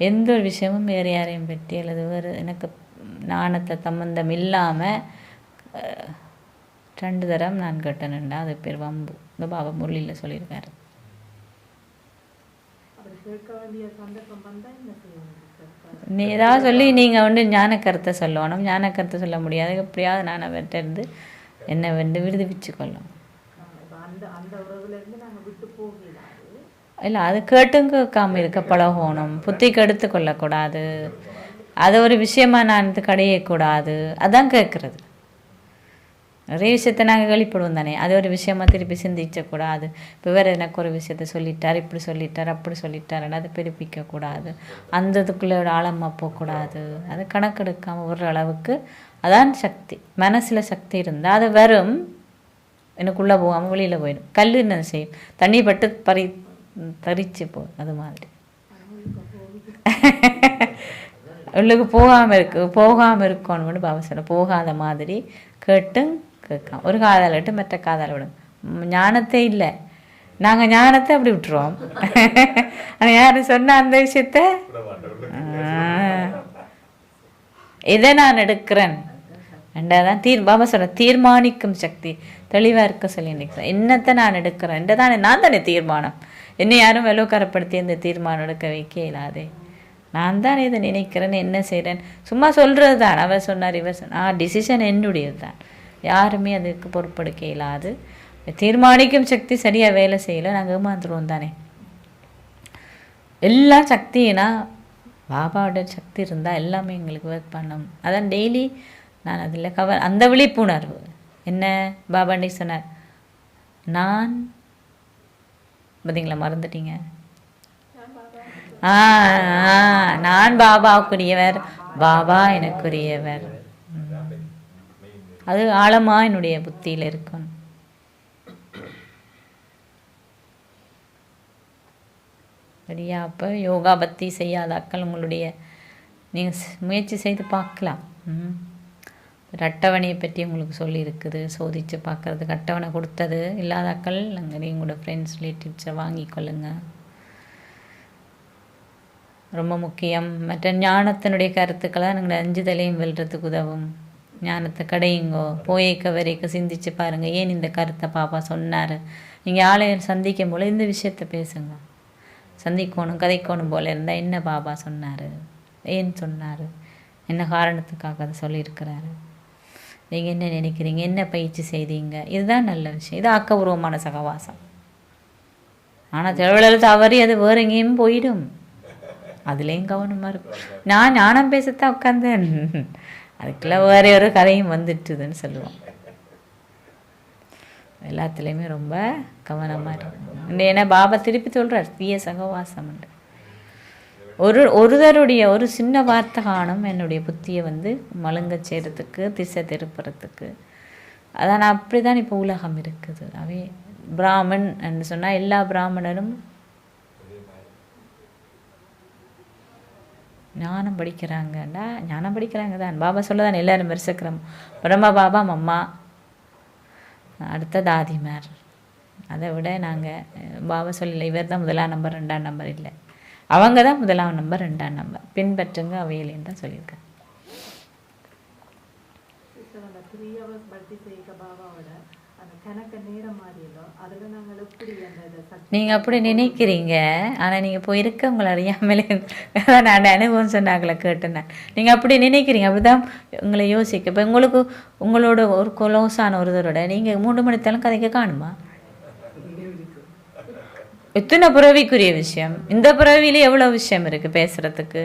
எந்த ஒரு விஷயமும் வேறு யாரையும் பற்றி அல்லது வேறு எனக்கு நாணத்தை சம்பந்தம் இல்லாமல் 2 தரம் நான் கேட்டேன்டா, அது பேர் வம்பு. இந்த பாபா முரளியில் சொல்லியிருக்காரு. நீ ஏதாவது சொல்லி நீங்கள் வந்து ஞான கருத்தை சொல்லணும், ஞான கருத்தை சொல்ல முடியாது, எப்படியாவது நான் அவர்கிட்ட இருந்து என்னை வந்து விடுவிச்சு கொள்ளும். இல்லை அது கேட்டும் கேட்காம இருக்க பழகணும், புத்திக்கு எடுத்து கொள்ளக்கூடாது, அது ஒரு விஷயமா நான் இது கடையக்கூடாது, அதான் கேட்குறது. நிறைய விஷயத்தை நாங்கள் வெளிப்படுவோம் தானே, அது ஒரு விஷயமா திருப்பி சிந்திக்கக்கூடாது. இப்போ வேறு எனக்கு ஒரு விஷயத்த சொல்லிட்டார், இப்படி சொல்லிட்டார், அப்படி சொல்லிட்டாருன்னு அதை பிரிப்பிக்கக்கூடாது, அந்த இதுக்குள்ளே ஆழமாக போகக்கூடாது. அது கணக்கெடுக்காமல் ஒரு அளவுக்கு அதான் சக்தி. மனசில் சக்தி இருந்தால் அது வெறும் எனக்குள்ளே போகாமல் வெளியில் போயிடும். கல் என்ன செய்யும், தண்ணி பட்டு தரிச்சு போகும், அது மாதிரி உள்ளுக்கு போகாமல் இருக்கணும்னு பாபா சொல்ல. போகாத மாதிரி கேட்டும் கேட்காம ஒரு காதால் விட்டு மற்ற காதால் விடும். ஞானத்தை இல்லை, நாங்கள் ஞானத்தை அப்படி விட்டுருவோம். ஆனால் யாரும் சொன்ன அந்த விஷயத்த இதை நான் எடுக்கிறேன் ரெண்டாதான் பாபா சொல்ற தீர்மானிக்கும் சக்தி தெளிவாக இருக்க சொல்லி நினைக்கிறேன். என்னத்தை நான் எடுக்கிறேன் என்றதானே நான் தானே தீர்மானம். என்னை யாரும் வெலோக்காரப்படுத்தி அந்த தீர்மானம் எடுக்க வைக்க இல்லாதே. நான் தான் இதை நினைக்கிறேன்னு என்ன செய்கிறேன், சும்மா சொல்கிறது தான். அவர் சொன்னார், இவர் சொன்னார், டிசிஷன் என்னுடையது தான், யாருமே அதுக்கு பொறுப்பெடுக்க இயலாது. தீர்மானிக்கும் சக்தி சரியாக வேலை செய்யலை, நாங்கள் ஏமாந்துருவோம் தானே. எல்லா சக்தினா பாபாவோட சக்தி இருந்தால் எல்லாமே எங்களுக்கு ஒர்க் பண்ணணும். அதான் டெய்லி நான் அதில் அந்த விழிப்புணர்வு என்ன பாபாண்டி சொன்னார், நான் பார்த்தீங்களா மறந்துட்டீங்க, நான் பாபாவுக்குரியவர், பாபா எனக்குரியவர். அது ஆழமாக என்னுடைய புத்தியில் இருக்கும். சரியா? அப்போ யோகா பற்றி செய்யாத அக்கள் உங்களுடைய நீங்கள் முயற்சி செய்து பார்க்கலாம். அட்டவணையை பற்றி உங்களுக்கு சொல்லியிருக்குது, சோதித்து பார்க்குறதுக்கு அட்டவணை கொடுத்தது இல்லாத அக்கள் அங்கே உங்களோட ஃப்ரெண்ட்ஸ் ரிலேட்டிவ்ஸை வாங்கி கொள்ளுங்க, ரொம்ப முக்கியம். மற்ற ஞானத்தினுடைய கருத்துக்களை எங்களை அஞ்சுதலையும் வெல்றதுக்கு உதவும். ஞானத்தை கடையுங்கோ, போய்க்க வரைக்க சிந்திச்சு பாருங்கள், ஏன் இந்த கருத்தை பாப்பா சொன்னார். நீங்கள் ஆலயம் சந்திக்கும் போல் இந்த விஷயத்தை பேசுங்க, சந்திக்கணும் கதைக்கணும் போல் இருந்தால் என்ன பாபா சொன்னார், ஏன் சொன்னார், என்ன காரணத்துக்காக அதை சொல்லியிருக்கிறாரு, நீங்கள் என்ன நினைக்கிறீங்க, என்ன பயிற்சி செய்தீங்க, இதுதான் நல்ல விஷயம். இது ஆக்கபூர்வமான சகவாசம். ஆனால் திருவிழல் தவறி அது வேறு எங்கேயும் போயிடும், அதுலேயும் கவனமாக இருக்கும். நான் ஞானம் பேசத்தான் உட்காந்தேன், அதுக்குள்ள வேற ஒரு கதையும் வந்துட்டுதுன்னு சொல்லுவோம். எல்லாத்துலேயுமே ரொம்ப கவனமாக இருக்கும். ஏன்னா பாபா திருப்பி சொல்கிறார் தீய சகவாசம். ஒருதருடைய ஒரு சின்ன வார்த்தை காணும் என்னுடைய புத்தியை மழுங்க செய்கிறதுக்கு, திசை திருப்புறத்துக்கு. அதான் அப்படி தான் இப்போ உலகம் இருக்குது. அவை பிராமன் என்று சொன்னால் எல்லா பிராமணரும் ஞானம் படிக்கிறாங்கண்டா, ஞானம் படிக்கிறாங்க தான். பாபா சொல்ல தான் எல்லாரும் வரிசக்கிறோம். பிரம்மா பாபா மம்மா, அடுத்த தாதிமார். அதை விட நாங்கள் பாபா சொல்லலை இவர் தான் 1ஆம் நம்பர் 2ஆம் நம்பர் இல்லை, அவங்க தான் 1ஆம் நம்பர் 2ஆம் நம்பர், பின்பற்றுங்க அவையிலேன்னு தான் சொல்லியிருக்கேன். நீங்கள் அப்படி நினைக்கிறீங்க, ஆனால் நீங்கள் போய் இருக்க உங்களை அறியாமலே நான் அனுபவம் சொன்னாங்களே கேட்டேன். நீங்கள் அப்படி நினைக்கிறீங்க, அப்படிதான் உங்களை யோசிக்க. இப்போ உங்களுக்கு உங்களோட ஒரு கொலோசான ஒருத்தரோட நீங்கள் 3 மணித்தாலும் கதைக்க காணுமா? எத்தனை பிறவிக்குரிய விஷயம், இந்த பிறவியிலே எவ்வளோ விஷயம் இருக்குது பேசுகிறதுக்கு,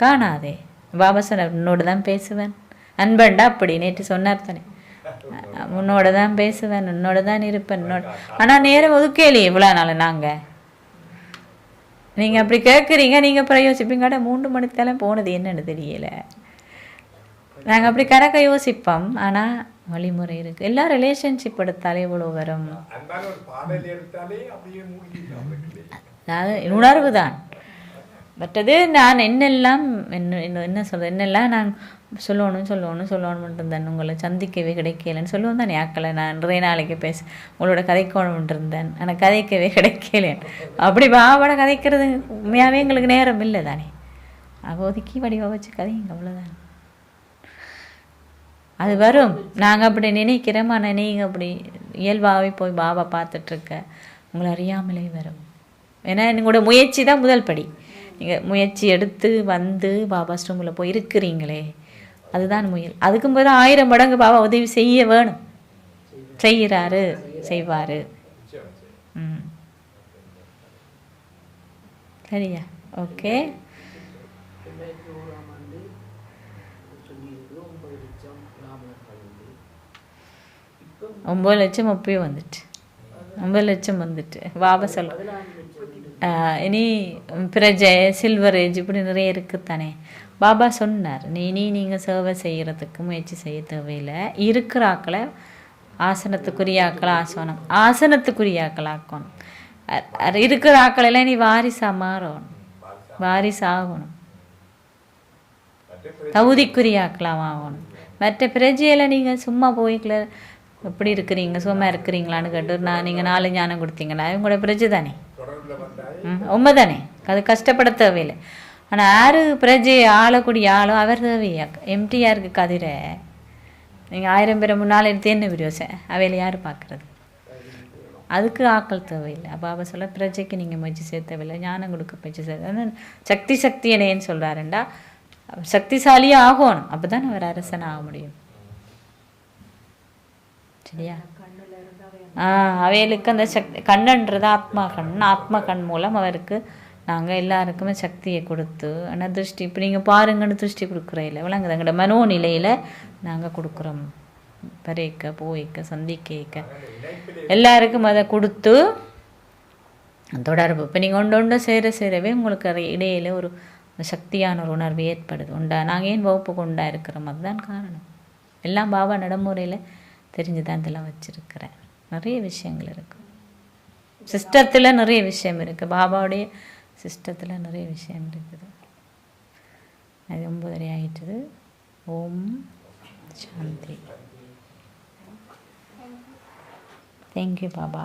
காணாதே. பாபா சொன்னார் உன்னோடு தான் பேசுவேன் அன்பண்டா, அப்படி நேற்று சொன்னார் தானே, உன்னோட தான் பேசுவேன், உன்னோட தான் இருப்பேன். ஆனால் நேரம் ஒதுக்கலையே இவ்வளோ நாள். நீங்கள் அப்படி கேட்குறீங்க, நீங்கள் அப்புறம் யோசிப்பீங்கடா 3 மணித்தாலும் போனது என்னன்னு தெரியல. நாங்கள் அப்படி கணக்க யோசிப்போம். ஆனால் வழிமுறை இருக்குது. எல்லா ரிலேஷன்ஷிப் எடுத்தாலே இவ்வளோ வரும். அதாவது உணர்வு தான். மற்றது நான் என்னெல்லாம் என்ன சொல்கிறேன், என்னெல்லாம் நான் சொல்லணும் இருந்தேன், உங்களை சந்திக்கவே கிடைக்கலன்னு சொல்லுவோம் தானே. ஆக்களை நான் நிறைய நாளைக்கு உங்களோட கதைக்கணும் இருந்தேன், ஆனால் கதைக்கவே கிடைக்கலேன். அப்படி பாவோட கதைக்கிறது உண்மையாகவே எங்களுக்கு நேரம் இல்லை தானே. ஒதுக்கி வடிவாக வச்சு கதைங்க, அவ்வளோதான். அது வரும். நாங்கள் அப்படி நினைக்கிறோம். ஆனால் நீங்கள் அப்படி இயல்பாகவே போய் பாபா பார்த்துட்ருக்க உங்களை அறியாமலே வரும். ஏன்னா உங்களோட முயற்சி தான் முதல் படி. நீங்கள் முயற்சி எடுத்து பாபா ஸ்டூமில் போய் இருக்கிறீங்களே, அதுதான் முயல். அதுக்கும் போது 1000 மடங்கு பாபா உதவி செய்ய வேணும். செய்கிறாரு, செய்வார். சரியா? ஓகே. 9 லட்சம் அப்பயும் வந்துட்டு, 9 லட்சம் வந்துட்டு. பாபா சொல்ல இனி பிரஜை, சில்வர் ஏஜ் இப்படி நிறைய இருக்குத்தானே. பாபா சொன்னார் நீங்கள் சேவை செய்கிறதுக்கு முயற்சி செய்ய தேவையில்லை. இருக்கிற ஆக்களை ஆசனத்துக்குரிய ஆக்களை ஆசனத்துக்குரிய ஆக்களை ஆக்கணும். இருக்கிற ஆக்களெல்லாம் நீ வாரிசாக மாறணும், வாரிசாகணும், தகுதிக்குரிய ஆக்களாக ஆகணும். மற்ற பிரஜையில் நீங்கள் சும்மா போய்க்கல எப்படி இருக்கிறீங்க, சும்மா இருக்கிறீங்களான்னு கேட்டு நீங்கள் 4 ஞானம் கொடுத்தீங்களா, இவங்களோட பிரஜை தானே, உண்மை தானே. அது கஷ்டப்பட தேவையில்லை. ஆனால் யார் பிரஜையை ஆளக்கூடிய ஆளோ அவர் தேவையா. எம்டிஆருக்கு கதிரை நீங்கள் 1000 பேரை முன்னால் எடுத்து என்ன விரியோசன் அவையில் யார் பார்க்குறது? அதுக்கு ஆக்கள் தேவையில்லை. பாபா சொல்ல பிரஜைக்கு நீங்கள் முயற்சி செய்ய தேவையில்லை, ஞானம் கொடுக்க முயற்சி செய்ய. சக்தி என்னன்னு சொல்கிறாருண்டா, சக்திசாலியாக ஆகணும். அப்போ தான் அவர் அரசன் ஆக முடியும். சரியா? அவைகளுக்கு அந்த சக்தி கண்ணுன்றது ஆத்மா கண். ஆத்மா கண் மூலம் அவருக்கு நாங்கள் எல்லாருக்குமே சக்தியை கொடுத்து, ஆனால் திருஷ்டி இப்போ நீங்கள் பாருங்கன்னு திருஷ்டி கொடுக்குறையில விளங்குது. எங்களோட மனோநிலையில் நாங்கள் கொடுக்குறோம். பறைக்க, போய்க்க, சந்திக்க எல்லாருக்கும் அதை கொடுத்து தொடர்பு. இப்போ நீங்கள் ஒன்று சேரவே உங்களுக்கு இடையில ஒரு சக்தியான ஒரு உணர்வு ஏற்படுது. நாங்கள் ஏன் வகுப்பு கொண்டா இருக்கிறோம், அதுதான் காரணம். எல்லாம் பாபா நடைமுறையில் தெரிஞ்சு தான் இதெல்லாம் வச்சுருக்கிறேன். நிறைய விஷயங்கள் இருக்குது சிஸ்டத்தில், நிறைய விஷயம் இருக்குது. பாபாவுடைய சிஸ்டத்தில் நிறைய விஷயம் இருக்குது. அது 9:30 ஆகிட்டுது. ஓம் சாந்தி. தேங்க்யூ பாபா.